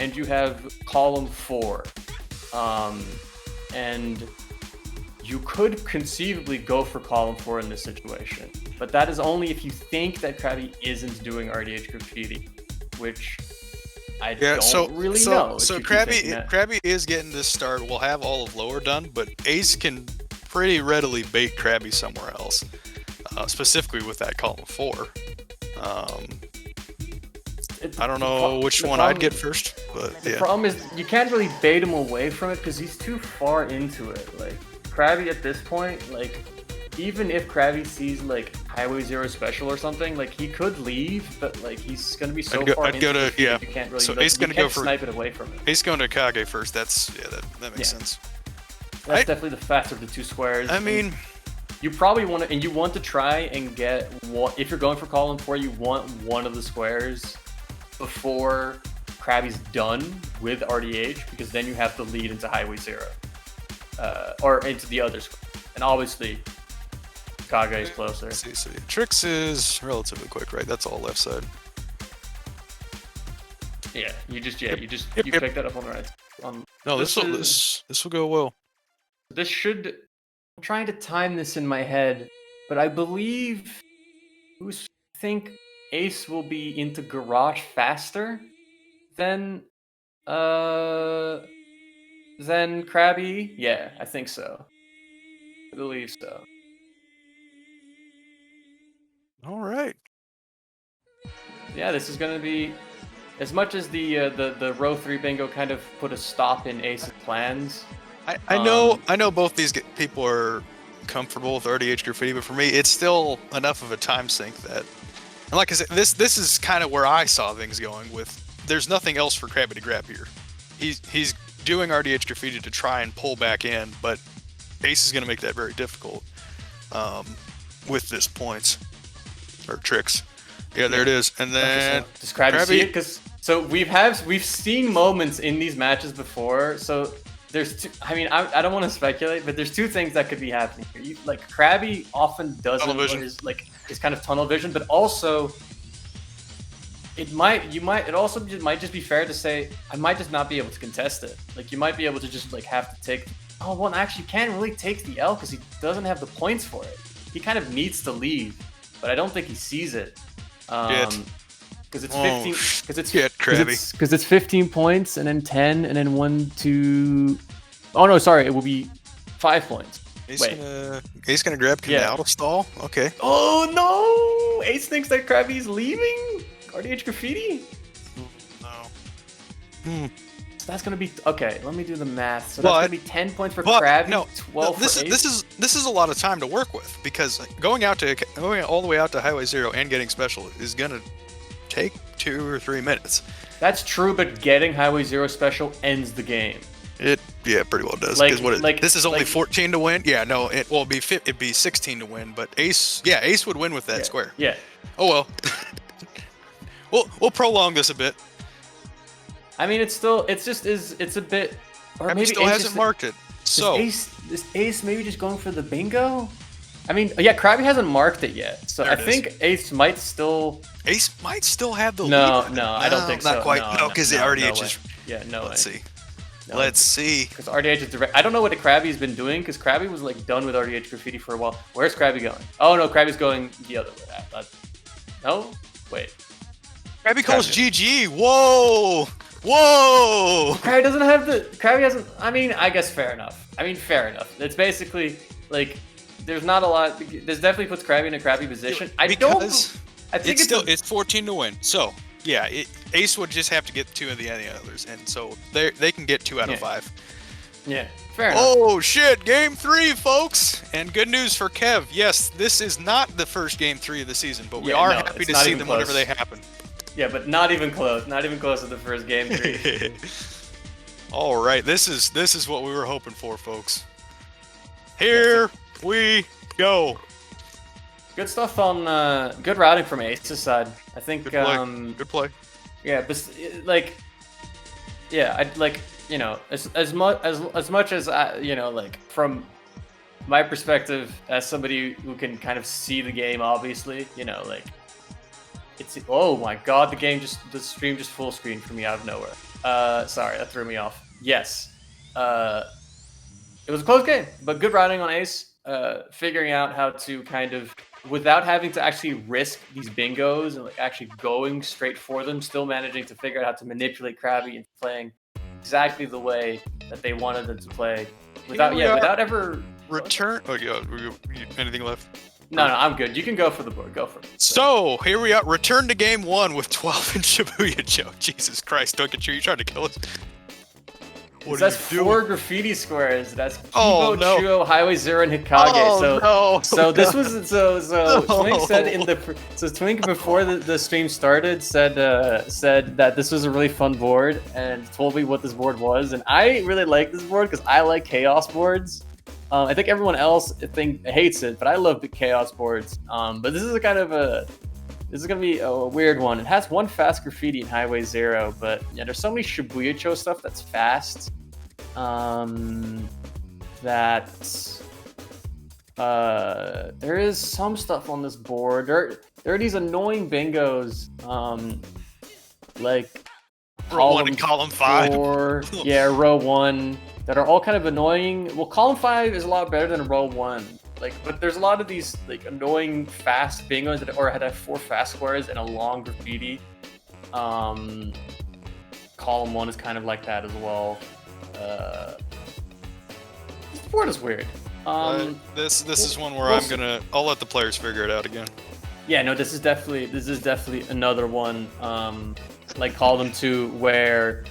and you have column 4. And you could conceivably go for column 4 in this situation, but that is only if you think that Crabbi isn't doing RDH graffiti, which I don't really know. So if you keep thinking that. Crabbi is getting this start. We'll have all of lower done, but Ace can pretty readily bait Crabbi somewhere else, specifically with that column 4. I don't know which one I'd get first, but The yeah. problem is you can't really bait him away from it because he's too far into it. Like Crabbi at this point, like even if Crabbi sees like Highway 0 special or something, like he could leave, but like he's gonna be so far into it, you can't really. So like, Ace you gonna can't go for snipe it away from it. Ace going to Kage first. That makes sense. That's definitely the faster of the 2 squares. I mean, you probably want to, and you want to try and get what if you're going for column 4, you want one of the squares before Crabbi's done with RDH, because then you have the lead into Highway 0, or into the other square. And obviously, Kage is closer. let's see. So Tricks is relatively quick, right? That's all left side. Yeah, you Yep, pick that up on the right. No, this will go well. This should. I'm trying to time this in my head, but I believe. Think Ace will be into garage faster than Crabbi. Yeah, I think so. I believe so. All right. Yeah, this is gonna be, as much as the row 3 bingo kind of put a stop in Ace's plans. I know both these people are comfortable with RDH graffiti, but for me, it's still enough of a time sink that, and like I said, this is kind of where I saw things going with. There's nothing else for Crabbi to grab here. He's doing RDH graffiti to try and pull back in, but Ace is going to make that very difficult with this points or Tricks. Yeah, there it is. And then Does Crabbi see it? Because so we've seen moments in these matches before. So there's two. I mean, I don't want to speculate, but there's 2 things that could be happening here. Like Crabbi often doesn't, Tunnel vision. Is kind of tunnel vision, but also it might just be fair to say I might just not be able to contest it. Like you might be able to just like have to take. Oh well, actually, you can't really take the L because he doesn't have the points for it. He kind of needs to leave, but I don't think he sees it. Because it's 15. Because it's 15 points and then 10 and then 1, 2. Oh no, sorry, it will be 5 points. Ace gonna grab out of stall. Okay. Oh no! Ace thinks that Crabbi's leaving RDH graffiti. No. So that's gonna be okay. Let me do the math. So that's gonna be 10 points for Crabbi. 12 this for Ace. This is a lot of time to work with, because going all the way out to Highway 0 and getting special is gonna take 2 or 3 minutes. That's true, but getting Highway 0 special ends the game. It pretty well does. This is only 14 to win. Yeah, no, it'd be 16 to win, but Ace would win with that square. Yeah. Oh well. we'll prolong this a bit. I mean, it's a bit. Or Crabbi maybe still hasn't marked it. So is Ace maybe just going for the bingo? I mean, yeah, Crabbi hasn't marked it yet, so There I it is. think Ace might still. Ace might still have the No, lead. no, I don't think so. Not quite. No, No, because the no RDH way. is. Yeah, no Let's way. see. No, Let's see. Because RDH is direct. I don't know what Crabbi's been doing because Crabbi was like done with RDH graffiti for a while. Where's Crabbi going? Oh no, Crabbi's going the other way. No, wait. Crabbi calls GG. Whoa! Whoa! Crabbi doesn't have the. Crabbi hasn't. I mean, I guess fair enough. Fair enough. It's basically like there's not a lot. This definitely puts Crabbi in a crappy position. I think it's still it's 14 to win. So yeah, Ace would just have to get 2 of the others, and so they can get 2 out of 5. Yeah, fair enough. Oh shit! Game 3, folks, and good news for Kev. Yes, this is not the first game 3 of the season, but we are happy to see them whenever they happen. Yeah, but not even close. Not even close to the first game 3. All right, this is what we were hoping for, folks. Here we go. Good stuff on good routing from Ace's side. I think. Good play. Yeah, but like, yeah, I'd like as much as like from my perspective as somebody who can kind of see the game, obviously, like. Oh my god, the stream just full screen for me out of nowhere. Sorry, that threw me off. Yes. It was a close game, but good routing on Ace, figuring out how to kind of, without having to actually risk these bingos and like actually going straight for them, still managing to figure out how to manipulate Crabbi and playing exactly the way that they wanted them to play without ever return. Oh yeah, anything left? No, I'm good. You can go for the board. Go for it. So, here we are. Return to game 1 with 12 and Shibuya Joe. Jesus Christ, don't get you. You trying to kill us. That's 4 graffiti squares. That's Kibo, Chuo, Highway 0, and Hikage. So this was Twink said Twink before the stream started said that this was a really fun board and told me what this board was, and I really like this board because I like chaos boards. I think everyone else hates it, but I love the chaos boards. But this is gonna be a weird one. It has 1 fast graffiti in Highway 0, but yeah, there's so many Shibuya Cho stuff that's fast. There is some stuff on this board. There are these annoying bingos, like row 1 and column 5. Yeah, row 1. That are all kind of annoying. Well, column 5 is a lot better than row 1. But there's a lot of these like annoying fast bingos that have 4 fast squares and a long graffiti. Column 1 is kind of like that as well. This board is weird. This is one where I'll let the players figure it out again. Yeah, no, this is definitely another one. Like column 2 where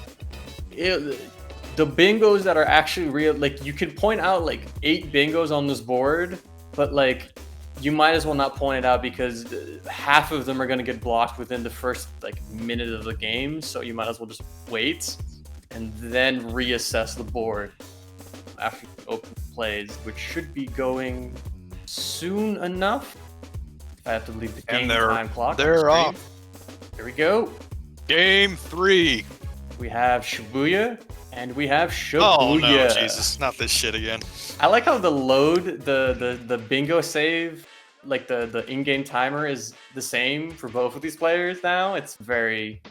the bingos that are actually real, like you could point out like 8 bingos on this board, but like you might as well not point it out because half of them are going to get blocked within the first like minute of the game. So you might as well just wait and then reassess the board after you open plays, which should be going soon enough. I have to leave the game time clock. They're off. Here we go. Game 3. We have Shibuya. And we have Shibuya. Oh no, Jesus, not this shit again. I like how the load, the bingo save, like the in-game timer is the same for both of these players now. It's very...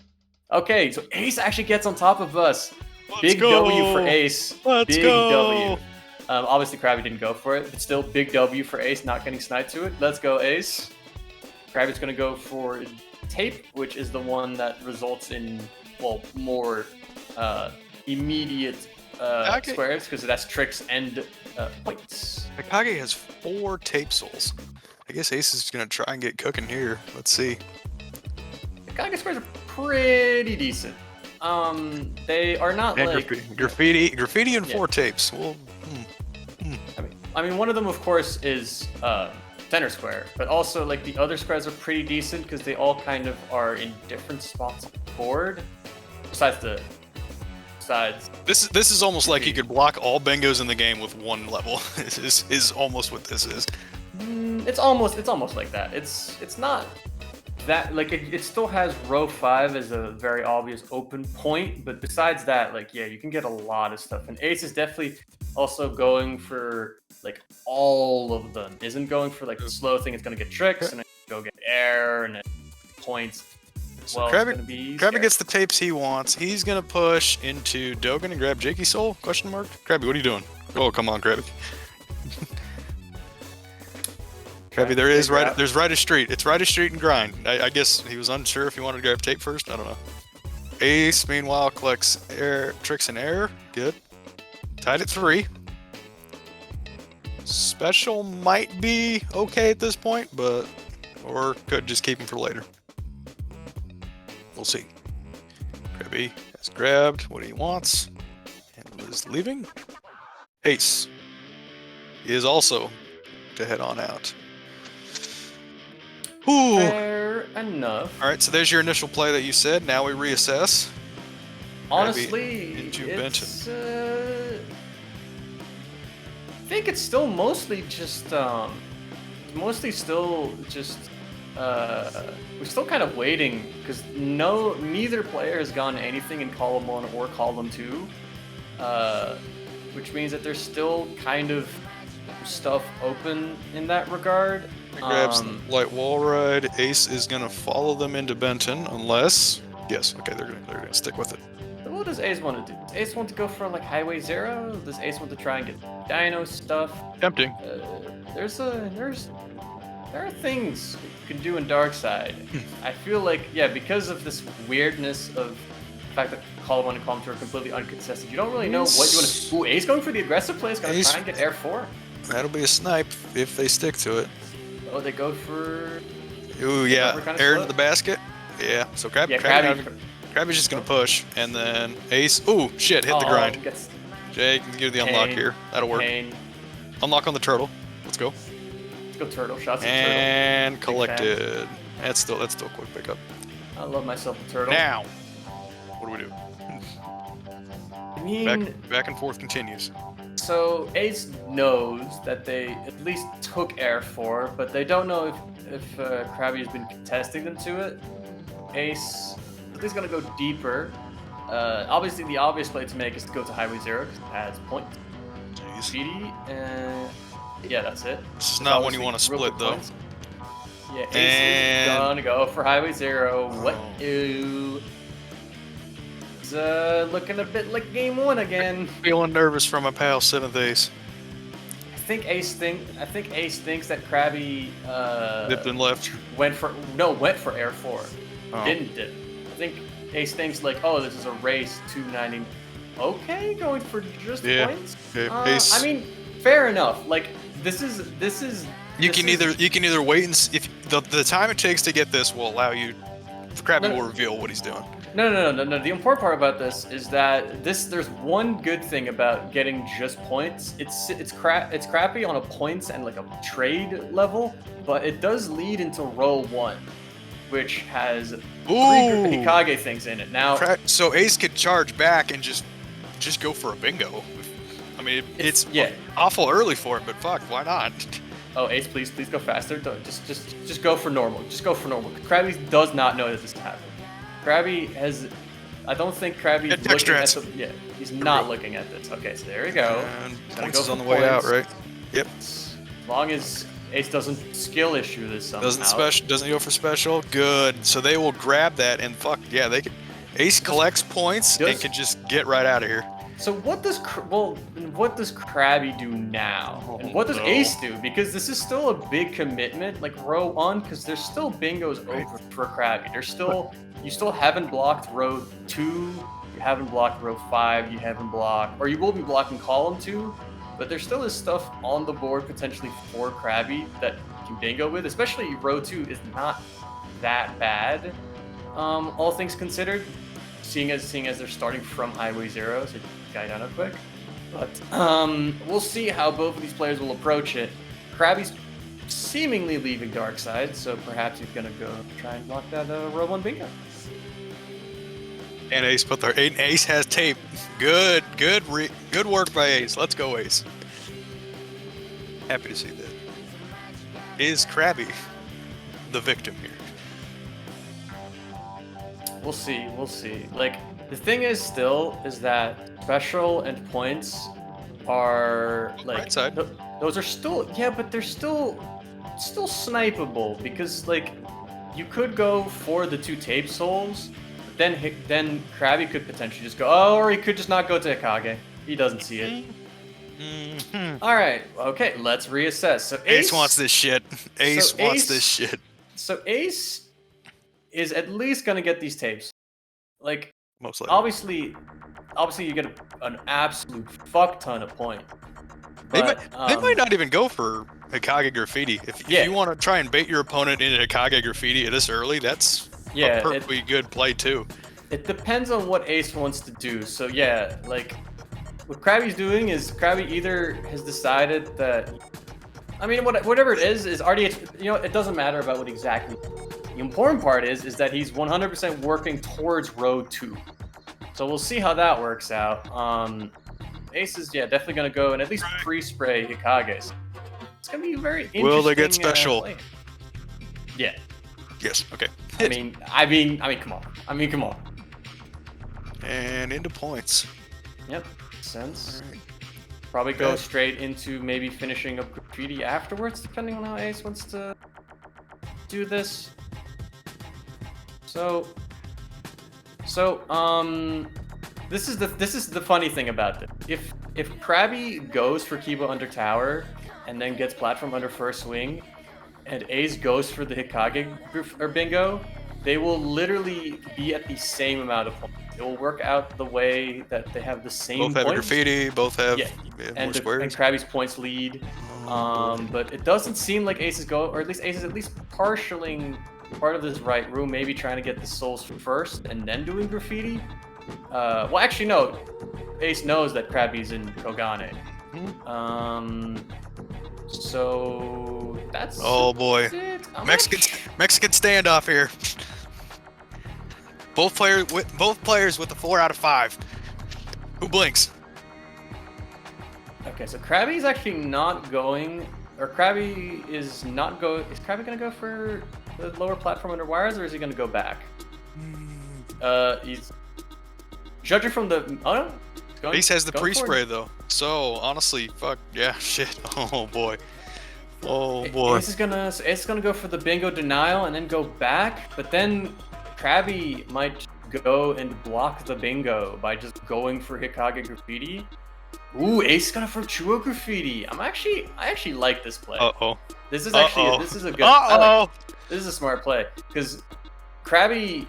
Okay, so Ace actually gets on top of us. Big W for Ace. Big W. Obviously, Crabbi didn't go for it, but still big W for Ace, not getting sniped to it. Let's go, Ace. Crabbi's going to go for tape, which is the one that results in, well, more... immediate squares because that's tricks and points. Hikage has 4 tape souls. I guess Ace is gonna try and get cooking here. Let's see. Hikage squares are pretty decent. They are not and like graffiti and 4 tapes. Well, I mean, one of them of course is center square, but also like the other squares are pretty decent because they all kind of are in different spots on the board. This is almost like you could block all bingos in the game with 1 level. This is almost what this is. It's almost like that. It's not that like it still has row 5 as a very obvious open point, but besides that, like yeah, you can get a lot of stuff. And Ace is definitely also going for like all of them. Isn't going for like the slow thing. It's gonna get tricks and then go get air and then points. So Well, it's gonna be Crabbi scary. gets the tapes he wants. He's gonna push into Dogan and grab Jakey Soul? Question mark. Crabbi, what are you doing? Oh, come on, Crabbi. Crabbi, there's Ride a Street. It's Ride a Street and grind. I guess he was unsure if he wanted to grab tape first. I don't know. Ace, meanwhile, collects air tricks and air. Good. Tied at 3. Special might be okay at this point, but or could just keep him for later. We'll see. Crabbi has grabbed what he wants and is leaving. Ace is also to head on out. Ooh. Fair enough. All right, so there's your initial play that you said. Now we reassess. Honestly, into it's, I think it's still mostly just, we're still kind of waiting because neither player has gotten anything in column 1 or column 2, which means that there's still kind of stuff open in that regard. Grabs the light wall ride. Ace is gonna follow them into Benton unless, yes, okay, they're gonna stick with it. What does Ace want to do? Does Ace want to go for like Highway 0? Does Ace want to try and get Dino stuff? Tempting. There are things you can do in Dark Side. I feel like, yeah, because of this weirdness of the fact that column 1 and column 2 are completely uncontested, you don't really know what you want to. Ooh, Ace going for the aggressive play is going to try and get Air 4. That'll be a snipe if they stick to it. Oh, they go for. Ooh, yeah, Kind of air slow. into the basket. Yeah, so Crabbi's just gonna push, and then Ace. Ooh, shit, hit the grind. Jay can give the unlock here. That'll work. Unlock on the turtle. Let's go. Let's go turtle. Shots at And turtle. collected. That's still a quick pickup. I love myself a turtle. Now, what do we do? I mean, Back and forth continues. so Ace knows that they at least took Air 4, but they don't know if Crabbi has been contesting them to it. Ace is going to go deeper. Obviously, the obvious play to make is to go to Highway 0 because it adds points. Jeez. Speedy, yeah, that's it. This is not when you want to Real split, quick though. points. Yeah, Ace And- is gonna go for Highway 0. What? Ooh. It's looking a bit like game 1 again. Feeling nervous for my pal 7thAce. I think Ace thinks that Crabbi Dipped and left. went for Air 4. Oh. Didn't dip. I think Ace thinks like, oh, this is a race 290. Okay, going for just points. Okay, Ace. I mean, fair enough. Like this is. You can either wait and if the time it takes to get this will allow you. Crabbi will reveal what he's doing. No. The important part about this is that there's one good thing about getting just points. It's crappy on a points and like a trade level, but it does lead into row 1, which has 3 Hikage things in it. Now, so Ace could charge back and just go for a bingo. I mean, it's awful early for it, but fuck, why not? Oh, Ace, please go faster. Don't, just go for normal. Just go for normal. Crabbi does not know that this is happening. I don't think Crabbi is looking at the. Yeah, he's not looking at this. Okay, so there we go. And Gonna points go is on for the way out, points. right? Yep. As long as Ace doesn't skill issue this somehow. Doesn't go for special. Good. So they will grab that and fuck yeah, they can. Ace collects points and can just get right out of here. So what does Crabbi do now? And what does Ace do? Because this is still a big commitment, like row 1, because there's still bingos over for Crabbi. You still haven't blocked row 2, you haven't blocked row 5, you haven't blocked, or you will be blocking column 2, but there still is stuff on the board potentially for Crabbi that you can bingo with, especially row 2 is not that bad, all things considered, seeing as they're starting from Highway 0, so guy down quick. But we'll see how both of these players will approach it. Crabbi's seemingly leaving Dark Side, so perhaps he's gonna go try and block that row 1 bingo. And Ace has tape. Good work by Ace. Let's go, Ace. Happy to see that. Is Crabbi the victim here? We'll see. Like, the thing is that special and points are like Right side. those are still but they're still snipeable because like you could go for the 2 tape souls, but then Crabby could potentially just go or he could just not go to Hikage. He doesn't see it. All right, okay, let's reassess. So Ace wants this shit. Ace wants Ace- this shit. So Ace is at least gonna get these tapes. Like Most likely. obviously you get an absolute fuck ton of point. They But, might not even go for Hikage Graffiti. If Yeah. you want to try and bait your opponent into Hikage Graffiti this early, that's Yeah, a perfectly good play too. It depends on what Ace wants to do. So yeah, like what Crabby's doing is Crabby either has decided that, I mean, whatever it is RDH. You know, it doesn't matter about what exactly. The important part is that he's 100% working towards Road 2. So we'll see how that works out. Ace is definitely gonna go and at least pre-spray Hikages. It's gonna be very interesting. Will they get special? Play. Yeah. Yes. Okay. I mean, come on. And into points. Yep. Sense. All right. Probably go Okay. straight into maybe finishing up Graffiti afterwards, depending on how Ace wants to do this. So this is the funny thing about this. If Crabby goes for Kiba under tower and then gets platform under first swing, and Ace goes for the Hikage or bingo, they will literally be at the same amount of points. It will work out the way that they have the same Both have a points. Graffiti. Both have Yeah, more and squares. Crabby's points lead. But it doesn't seem like Ace is or at least Ace is at least partialing part of this right room, maybe trying to get the souls first and then doing Graffiti. Well, actually, no. Ace knows that Crabby's in Kogane. So that's Oh boy, it. I'm Mexican standoff here. Both players with a 4 out of 5. Who blinks? Okay, so Crabby's actually not going, or Crabby is not go. Is Crabby gonna go for the lower platform under wires, or is he gonna go back? He's judging from the. Oh no. He's going- Ace has the going for pre-spray it. though. So honestly, fuck yeah, shit. Oh boy. Oh boy. Ace is gonna go for the bingo denial and then go back, but then Crabby might go and block the bingo by just going for Hikage Graffiti. Ooh, Ace is gonna for Chuo Graffiti. I actually like this play. Uh-oh. This is actually Uh-oh. this is a good. Uh-oh. This is a smart play because Crabby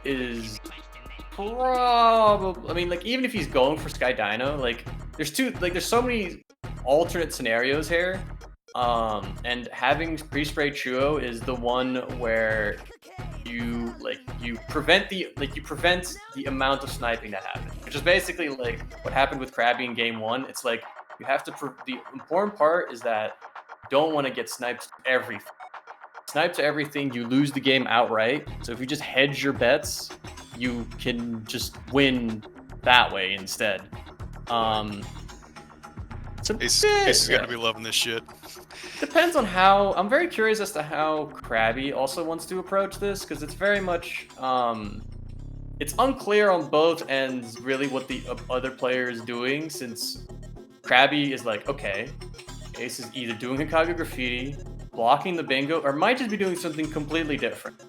is probably. I mean, like even if he's going for Sky Dino, like there's so many alternate scenarios here. And having pre-spray Chuo is the one where you prevent the amount of sniping that happens, which is basically like what happened with Crabby in game 1. It's like you have to. The important part is that you don't want to get sniped to everything. Snipe to everything, you lose the game outright. So if you just hedge your bets, you can just win that way instead. Ace is gonna be loving this shit. Depends on how. I'm very curious as to how Crabby also wants to approach this, because it's very much it's unclear on both ends really what the other player is doing, since Crabby is like, okay, Ace is either doing Hikage Graffiti, blocking the bingo, or might just be doing something completely different.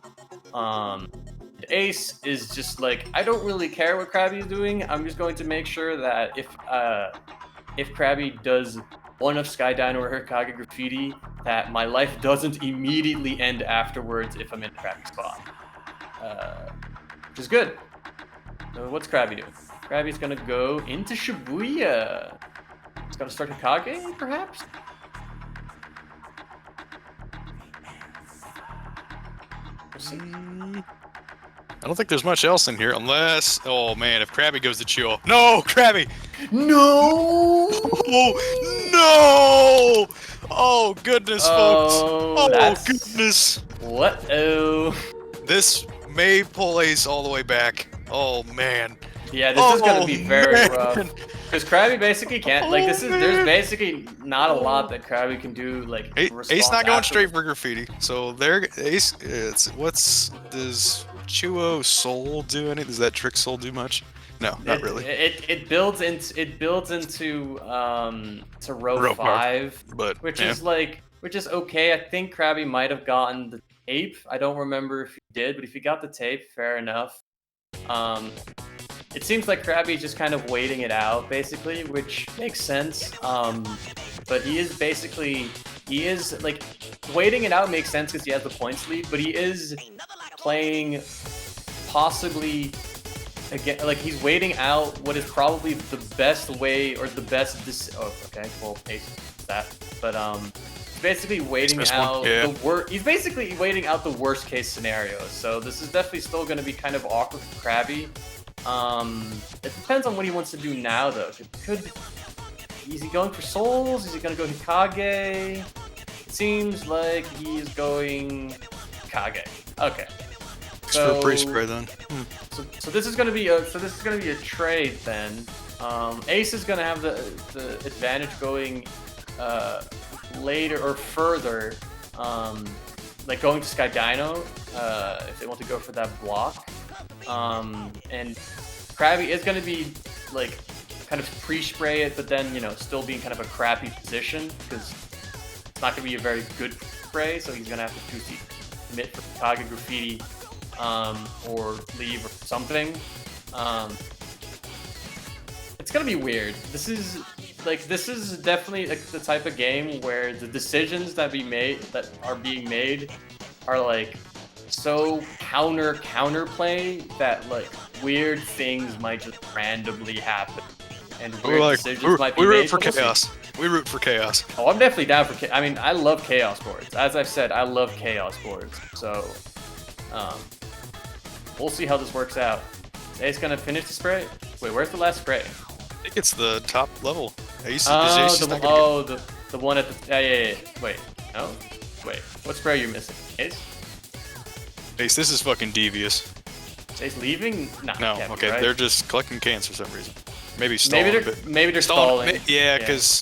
Ace is just like, I don't really care what Crabby is doing. I'm just going to make sure that if Crabby does one of Sky Dino or Hikage Graffiti, that my life doesn't immediately end afterwards if I'm in Crabby's spot. Which is good. So what's Crabby doing? Crabby's gonna go into Shibuya. He's gonna start Hikage, perhaps? We'll see. I don't think there's much else in here unless, oh man, if Crabby goes to chill. No, Crabby! No! Oh, no! Oh, goodness, folks. Oh, that's- goodness. What? Oh. This may pull Ace all the way back. Oh, man. Yeah, this is gonna be very man. rough. Because Crabby basically can't, like, there's basically not a lot that Crabby can do, like, Ace not going straight for Graffiti. So there, Ace, does Chuo Soul do anything? Does that Trick Soul do much? No, not really. It builds into to row 5, but which yeah. is okay. I think Crabbi might have gotten the tape. I don't remember if he did, but if he got the tape, fair enough. It seems like Crabbi's just kind of waiting it out, basically, which makes sense. But he is like waiting it out makes sense because he has the points lead, but he is playing possibly again, like he's waiting out what is probably the best way or the best. He's basically waiting out He's basically waiting out the worst case scenario. So this is definitely still going to be kind of awkward for Crabbi. It depends on what he wants to do now, though. Is he going for souls? Is he going to go Hikage? It seems like he's going Hikage. Okay. So for pre-spray then. So this is going to be a trade then. Ace is going to have the advantage going later or further, like going to Sky Dino if they want to go for that block. And Crabbi is going to be like kind of pre-spray it, but then still being kind of a crappy position because it's not going to be a very good spray. So he's going to have to choose to commit for Hikage Graffiti or leave or something. It's going to be weird. This is definitely like the type of game where the decisions that are being made are like so counterplay that like weird things might just randomly happen and weird decisions might be made. We root for chaos. We root for chaos. Oh, I'm definitely down for chaos. I mean, I love chaos boards. As I've said, I love chaos boards. So, we'll see how this works out. Is Ace gonna finish the spray? Wait, where's the last spray? I think it's the top level. Ace, the one at the yeah. Wait, no, wait. What spray are you missing? Ace? Ace, this is fucking devious. Is Ace leaving? Nah, no, okay, right? They're just collecting cans for some reason. Maybe stalling. Maybe they're stalling. Yeah, because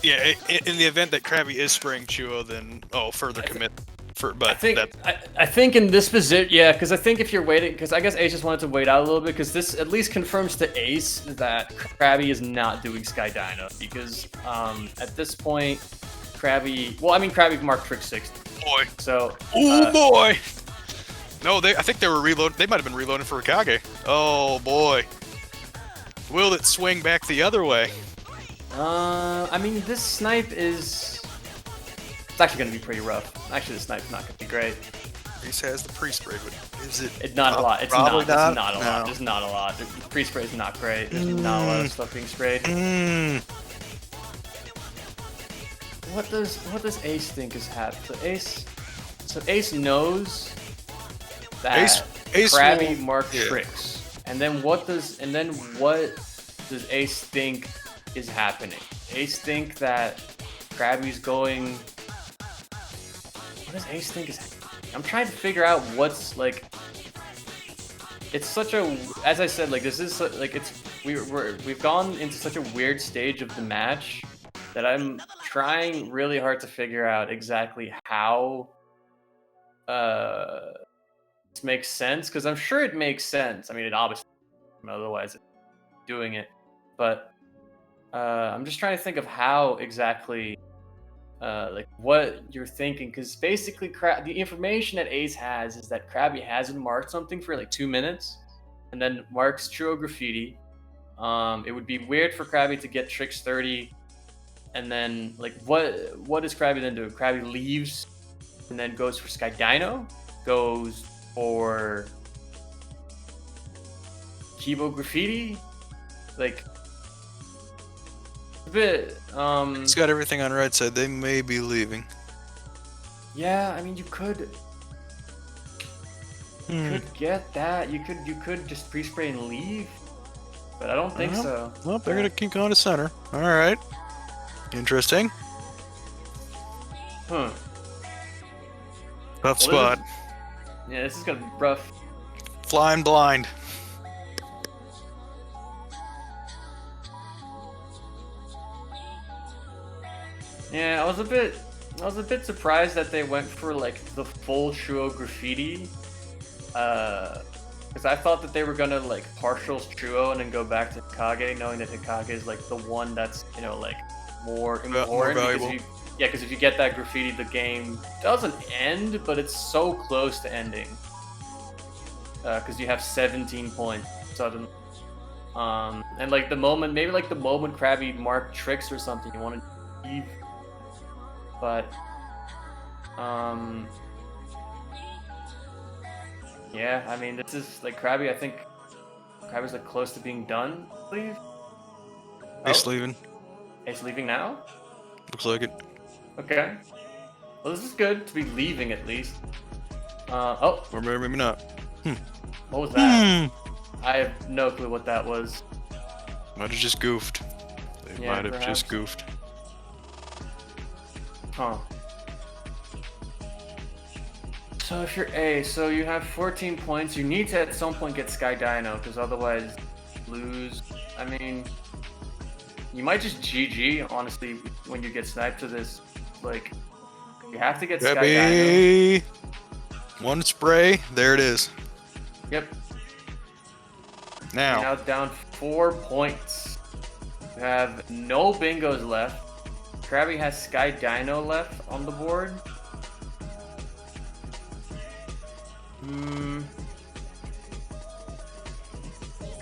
in the event that Crabbi is spraying Chuo, then further commit. I think in this position, because I think if you're waiting, because I guess Ace just wanted to wait out a little bit, because this at least confirms to Ace that Crabbi is not doing Sky Dino, because at this point, Crabbi marked Trick 60. Boy. So. Boy. No, I think they were reloading. They might have been reloading for Hikage. Oh boy. Will it swing back the other way? I mean, this snipe is. It's actually going to be pretty rough. Actually, the snipe's not going to be great. Ace has the pre-spray, but is it? It's not a lot. It's not a lot. There's not a lot. The pre-spray is not great. There's not a lot of stuff being sprayed. What does Ace think is happening? So Ace knows that Ace Crabbi marked tricks, and then what does Ace think is happening? Ace think that Crabbi's going. What does Ace think is happening? I'm trying to figure out what's like. It's such a, as I said, like this is like we've gone into such a weird stage of the match that I'm trying really hard to figure out exactly how this makes sense, because I'm sure it makes sense. I mean, it obviously, otherwise it's doing it, but I'm just trying to think of how exactly. Like what you're thinking, because basically the information that Ace has is that Crabbi hasn't marked something for like 2 minutes, and then marks True Graffiti. It would be weird for Crabbi to get Tricks 30, and then like what does Crabbi then do? Crabbi leaves, and then goes for Sky Dino, goes for Kibo Graffiti, like. Bit He's got everything on right side. They may be leaving. Yeah, I mean you could get that. You could just pre-spray and leave, but I don't think so. Well, they're gonna keep going to center. All right, interesting. Tough spot. This is gonna be rough. Flying blind. Yeah, I was a bit surprised that they went for like the full Shuo Graffiti Because I thought that they were gonna like partials Chuo and then go back to Hikage, knowing that Hikage is like the one that's, you know, like more important. valuable. Because if you get that graffiti, the game doesn't end, but it's so close to ending. Because you have 17 points suddenly. And like the moment, maybe like the moment Crabbi marked tricks or something, you want to leave. But, yeah, I mean, this is like Crabbi. I think Crabbi's like close to being done. I believe. Ace leaving. Ace leaving now. Looks like it. Okay. Well, this is good to be leaving at least. Or maybe not. What was that? I have no clue what that was. Might have just goofed. They might have just goofed. Huh. So if you're A, so you have 14 points. You need to at some point get Sky Dino, because otherwise lose. I mean, you might just GG, honestly, when you get sniped to this. Like, you have to get Sky Dino. One spray, there it is. Yep. Now. You're now down 4 points. You have no bingos left. Crabbi has Sky Dino left on the board.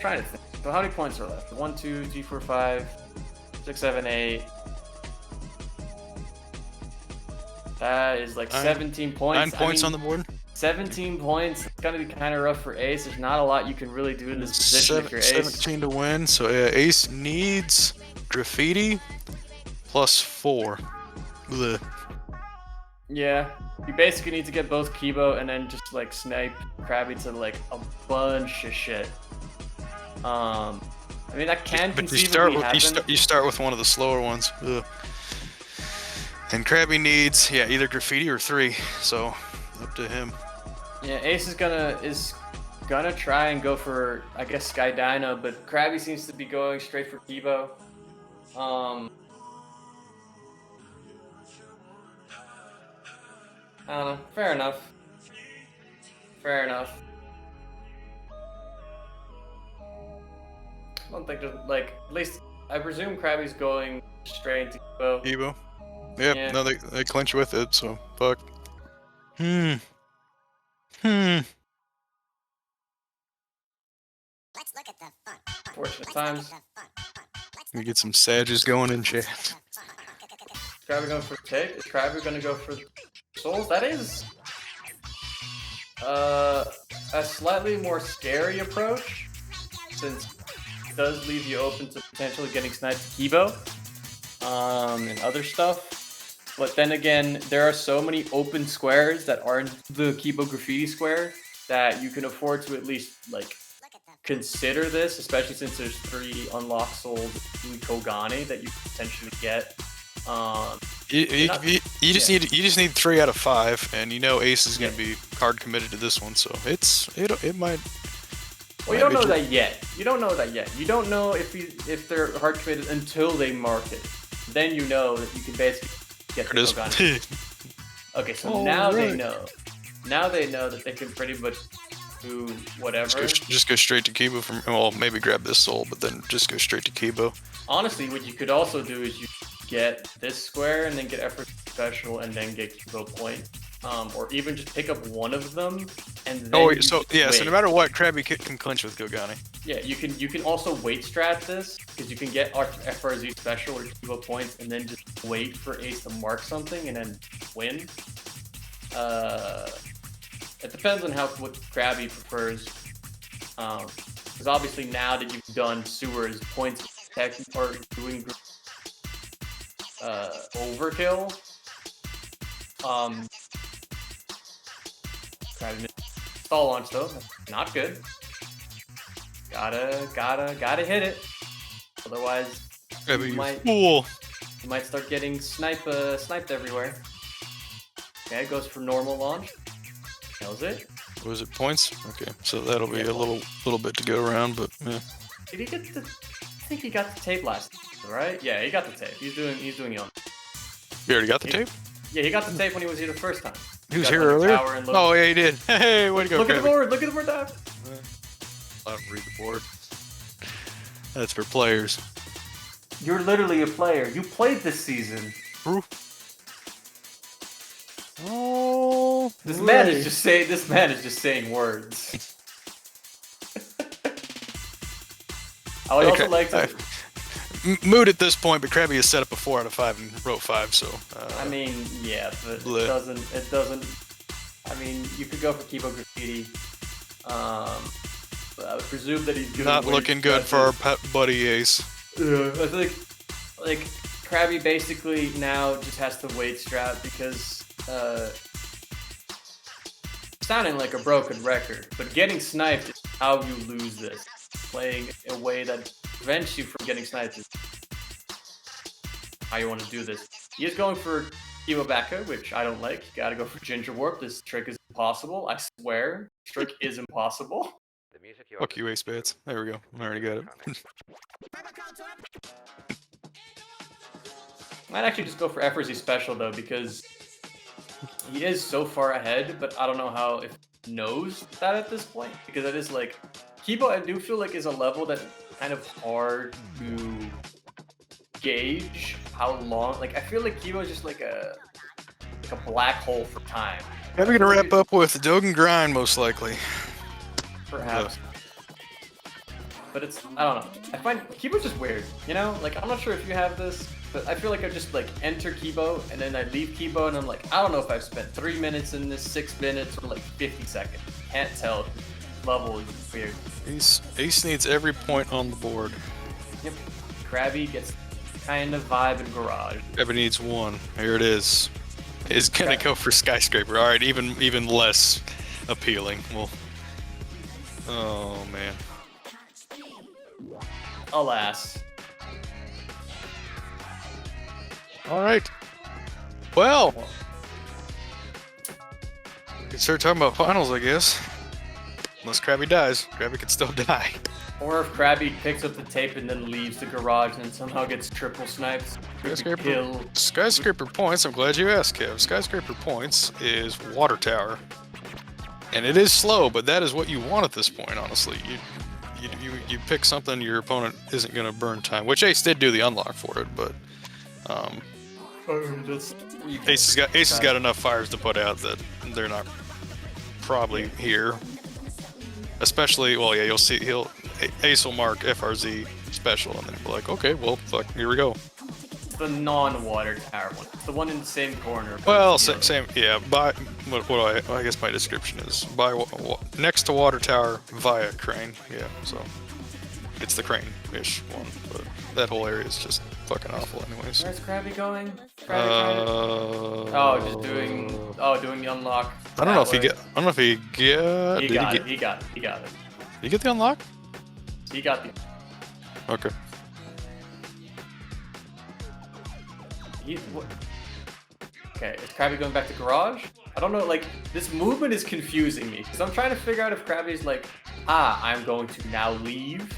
Trying to think. So how many points are left? 1, 2, 3, 4, 5, 6, 7, 8. That is like 17 points. 9 points on the board. 17 points. It's gonna be kind of rough for Ace. There's not a lot you can really do in this position if you're Ace. 17 to win. So Ace needs graffiti plus 4. Blech. Yeah, you basically need to get both Kibo and then just like snipe Crabbi to like a bunch of shit. I mean that can conceivably happen. You start with one of the slower ones. Ugh. And Crabbi needs either graffiti or 3. So up to him. Yeah, Ace is gonna try and go for, I guess, Sky Dino, but Crabbi seems to be going straight for Kibo. I don't know. Fair enough. Fair enough. I don't think there's, like, at least, I presume Crabbi's going straight to Kibo. Kibo? Yep, Yeah. no, they clinch with it, so fuck. Let's look at the fun. Fortunate times. We get some Sages going in chat. Is Crabbi going for take? Is Crabbi gonna go for souls? That is a slightly more scary approach, since it does leave you open to potentially getting sniped to Kibo and other stuff. But then again, there are so many open squares that aren't the Kibo graffiti square that you can afford to at least like consider this, especially since there's 3 unlocked sold Kogane that you could potentially get. You just need 3 out of 5, and you know Ace is gonna be hard committed to this one, so it might. Well, you don't know that yet. You don't know that yet. You don't know if they're hard committed until they mark it. Then you know that you can basically get the Kogane. Okay, so now they know. Now they know that they can pretty much do whatever. Just go straight to Kibo from. Well, maybe grab this soul, but then just go straight to Kibo. Honestly, what you could also do is you get this square and then get effort special and then get Kibo point, or even just pick up one of them and then. So no matter what, Crabbi can clinch with Kogane. Yeah, you can also wait strat this, because you can get FRZ special or Kibo points and then just wait for Ace to mark something and then win. It depends on what Crabbi prefers. Because obviously now that you've done sewers, points tech are doing overkill. Crabbi stall launch though, that's not good. Gotta hit it. Otherwise, you might start getting sniped everywhere. Okay, goes for normal launch. Nails it. Was it points? Okay, so that'll be a little bit to go around, but yeah. Did he get the? I think he got the tape last time, right? Yeah, he got the tape. He's doing young. You already got the tape? Yeah, he got the tape when he was here the first time. He was here earlier? Oh yeah, he did. Hey, way to go, Look at the Crabbi. board. Look at the board. I don't read the board. That's for players. You're literally a player. You played this season. Oh, This man is just saying words. I would also like to. Mood at this point, but Crabby has set up a 4 out of 5 and wrote 5, so. I mean, yeah, but bleh. it doesn't. I mean, you could go for Kibo Graffiti. But I would presume that he's not looking good for our pet buddy Ace. Yeah, I think like Crabby basically now just has to weight strap because sounding like a broken record, but getting sniped is how you lose this. Playing a way that prevents you from getting sniped is how you want to do this. He is going for Kibo Backa, which I don't like. You gotta go for Ginger Warp. This trick is impossible. I swear, this trick is impossible. Fuck you, Ace Bats. There we go. I already got it. Might actually just go for FRZ Special though, because he is so far ahead, but I don't know how if he knows that at this point, because it is like Kibo, I do feel like is a level that kind of hard to gauge how long. Like I feel like Kibo is just like a black hole for time. We're gonna wrap up with Dogen Grind most likely. Perhaps. But it's, I don't know. I find Kibo's just weird, you know? Like, I'm not sure if you have this, but I feel like I just, like, enter Kibo, and then I leave Kibo, and I'm like, I don't know if I've spent 3 minutes in this, 6 minutes, or, like, 50 seconds. Can't tell. Level is weird. Ace needs every point on the board. Yep. Crabby gets kind of vibe in Garage. Crabby needs 1. Here it is. Is gonna go for Skyscraper. Alright, even less appealing. Well, oh, man. Alas. Alright. Well, we can start talking about finals, I guess. Unless Crabby dies. Crabby could still die. Or if Crabby picks up the tape and then leaves the garage and somehow gets triple snipes. Skyscraper points, I'm glad you asked, Kev. Skyscraper points is Water Tower. And it is slow, but that is what you want at this point, honestly. You pick something your opponent isn't going to burn time, which Ace did do the unlock for it, but Ace has got enough fires to put out that they're not probably here. Especially, well, yeah, you'll see Ace will mark FRZ special, and then be like, okay, well, fuck, here we go. The non-water tower one. The one in the same corner. Well, same, yeah. By I guess my description is by next to water tower via crane. Yeah, so it's the crane-ish one, but that whole area is just fucking awful, anyways. Where's Crabby going? Oh, just doing the unlock. I don't know if he get. I don't know if he get. He got it. He got it. Did you get the unlock? He got the. Okay. Okay, is Crabby going back to garage? I don't know, like, this movement is confusing me. Because I'm trying to figure out if Crabby's like, I'm going to now leave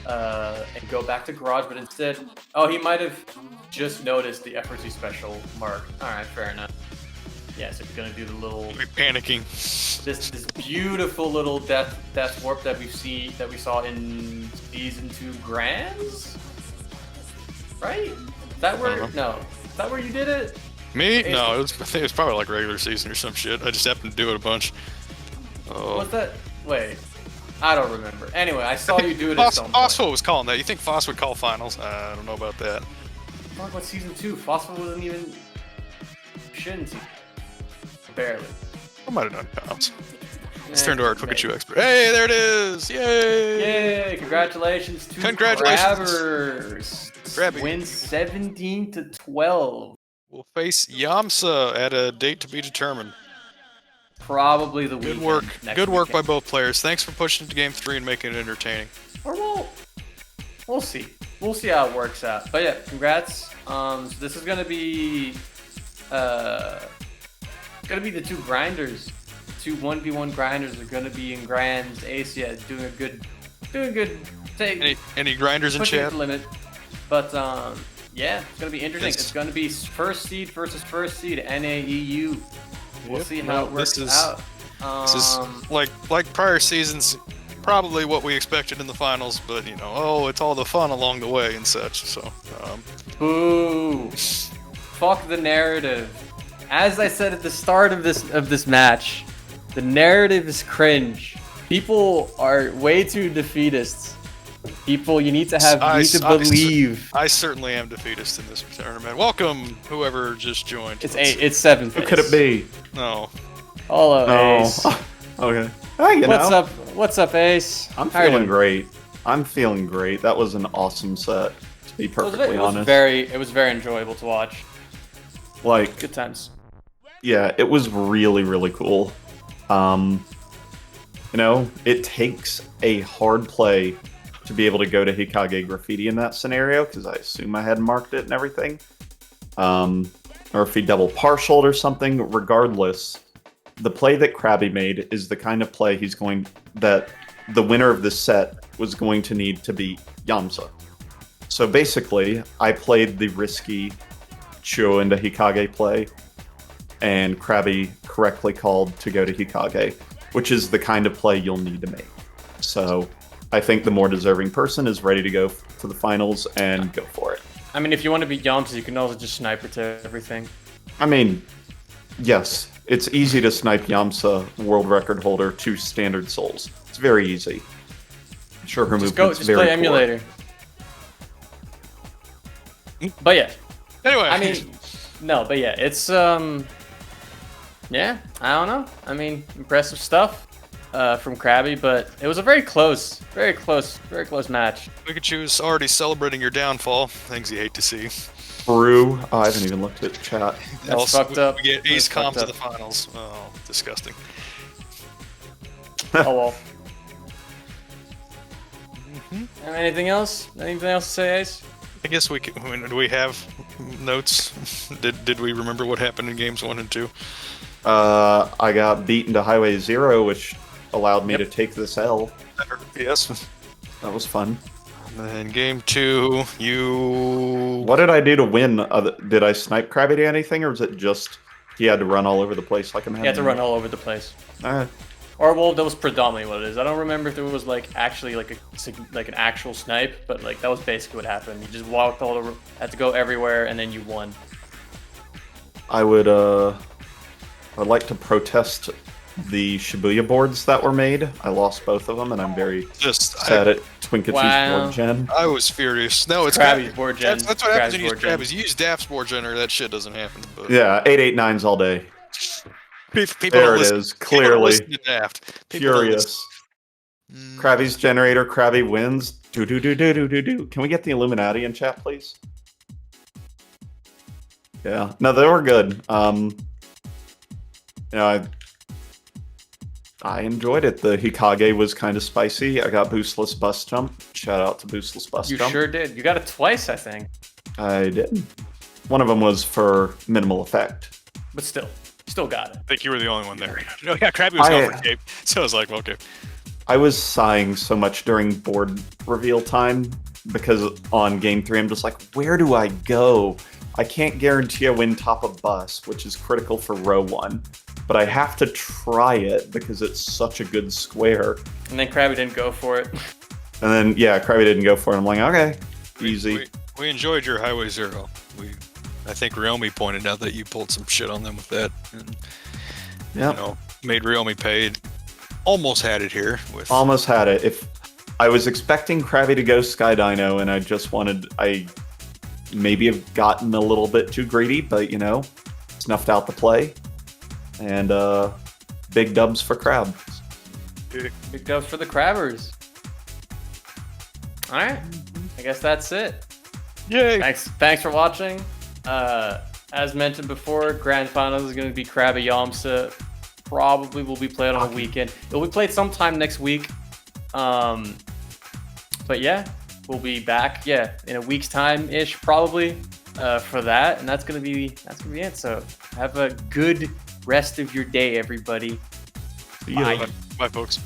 and go back to garage, but instead, he might have just noticed the FRZ special mark. Alright, fair enough. Yeah, so he's gonna do the little panicking. This beautiful little death warp that we saw in season 2 Grands? Right? Is that where Is that where you did it? Me? No, I think it was probably like regular season or some shit. I just happened to do it a bunch. What's that? Wait. I don't remember. Anyway, I saw you do it at some point. Phosphor was calling that. You think Foss would call finals? I don't know about that. Talk about season 2. Phosphor wasn't even shit in season. Barely. I might have done comps. Let's turn to our Pikachu expert. Hey, there it is! Yay! Yay! Congratulations to Crabbers. Crabby win 17-12. We'll face Yamsa at a date to be determined. Probably the weekend. Good work. Good work by weekend. both players. Thanks for pushing to game 3 and making it entertaining. Or we'll see. We'll see how it works out. But yeah, congrats. So this is gonna be the two grinders. 2 1v1 grinders are gonna be in Grands. Ace, yeah, doing a good take. Any grinders in chat? Limit. But yeah, it's gonna be interesting. Yes. It's gonna be first seed versus first seed, NAEU. We'll see how it works out. This is like prior seasons. probably what we expected in the finals, but it's all the fun along the way and such. So, Boo! Fuck the narrative. As I said at the start of this match, the narrative is cringe. People are way too defeatists. People, you need to believe. I certainly am defeatist in this tournament. Welcome, whoever just joined. It's 7thAce. Who could it be? No. Hello, No. Ace. Okay. Hey, What's up? What's up, Ace? I'm How are you feeling doing? great. I'm feeling great. That was an awesome set, to be perfectly honest. It was very enjoyable to watch. Like, Good times. yeah, it was really, really cool. It takes a hard play to be able to go to Hikage Graffiti in that scenario, because I assume I hadn't marked it and everything. Or if he double partialed or something, regardless, the play that Crabbi made is the kind of play that the winner of this set was going to need to beat Yamsa. So basically, I played the risky Chuo into Hikage play, and Crabbi correctly called to go to Hikage, which is the kind of play you'll need to make. So I think the more deserving person is ready to go to the finals and go for it. I mean, if you want to beat Yamsa, you can also just sniper to everything. I mean, yes, it's easy to snipe Yamsa, world record holder, 2 standard souls. It's very easy. I'm sure her movement's very play poor. emulator. But yeah, Anyway. I mean, no, but yeah, it's yeah, I don't know. I mean, impressive stuff from Crabbi, but it was a very close match. Pikachu's already celebrating your downfall. Things you hate to see. Brew. Oh, I haven't even looked at chat. That's fucked up. We get Ace That's comp fucked to the up. finals. Oh, disgusting. Oh well. Anything else? Anything else to say, Ace? I guess do we have notes? Did we remember what happened in games 1 and 2? I got beaten to Highway 0, which allowed me to take this L. Yes. That was fun. And game 2, you... What did I do to win? Did I snipe Crabby to anything, or was it just he had to run all over the place like a man? You had to run all over the place. Alright. Or well, that was predominantly what it is. I don't remember if there was actually an actual snipe, but that was basically what happened. You just walked all over, had to go everywhere, and then you won. I'd like to protest the Shibuya boards that were made. I lost both of them, and I'm very sad at Twinkatu's board gen. I was furious. No, it's Crabby's board gen. That's what happens when you use Crabby's board gen. Crabby's. You use Daft's board gen, or that shit doesn't happen. But Yeah, 889s all day. people There don't it listen- is, people don't clearly. listen to Daft. People don't Furious. listen. Crabby's generator, Crabby wins. Do do do do do do do. Can we get the Illuminati in chat, please? Yeah. No, they were good. I enjoyed it. The Hikage was kind of spicy. I got boostless bus jump. Shout out to boostless bus You jump. sure did. You got it twice, I think. I did. One of them was for minimal effect. But still got it. I think you were the only one there. No, yeah, Crabby was going for cape, so I was like, okay. I was sighing so much during board reveal time because on game 3 I'm just like, where do I go? I can't guarantee I win top of bus, which is critical for row 1, but I have to try it because it's such a good square. And then Crabby didn't go for it. And then, yeah, Crabby didn't go for it. I'm like, okay, easy. We enjoyed your Highway 0. I think Ryomi pointed out that you pulled some shit on them with that. And, Yeah, made Ryomi pay. Almost had it here. almost had it. If I was expecting Crabby to go Sky Dino, and I maybe have gotten a little bit too greedy, but snuffed out the play. And big dubs for Crab. Big dubs for the Crabbers. Alright. I guess that's it. Yay! Thanks for watching. As mentioned before, Grand Finals is going to be Crabbi Yamsa. Probably will be played on a weekend. It will be played sometime next week. But yeah, we'll be back. Yeah, in a week's time ish, probably for that, and that's gonna be it. So have a good rest of your day, everybody. See ya. Bye, folks.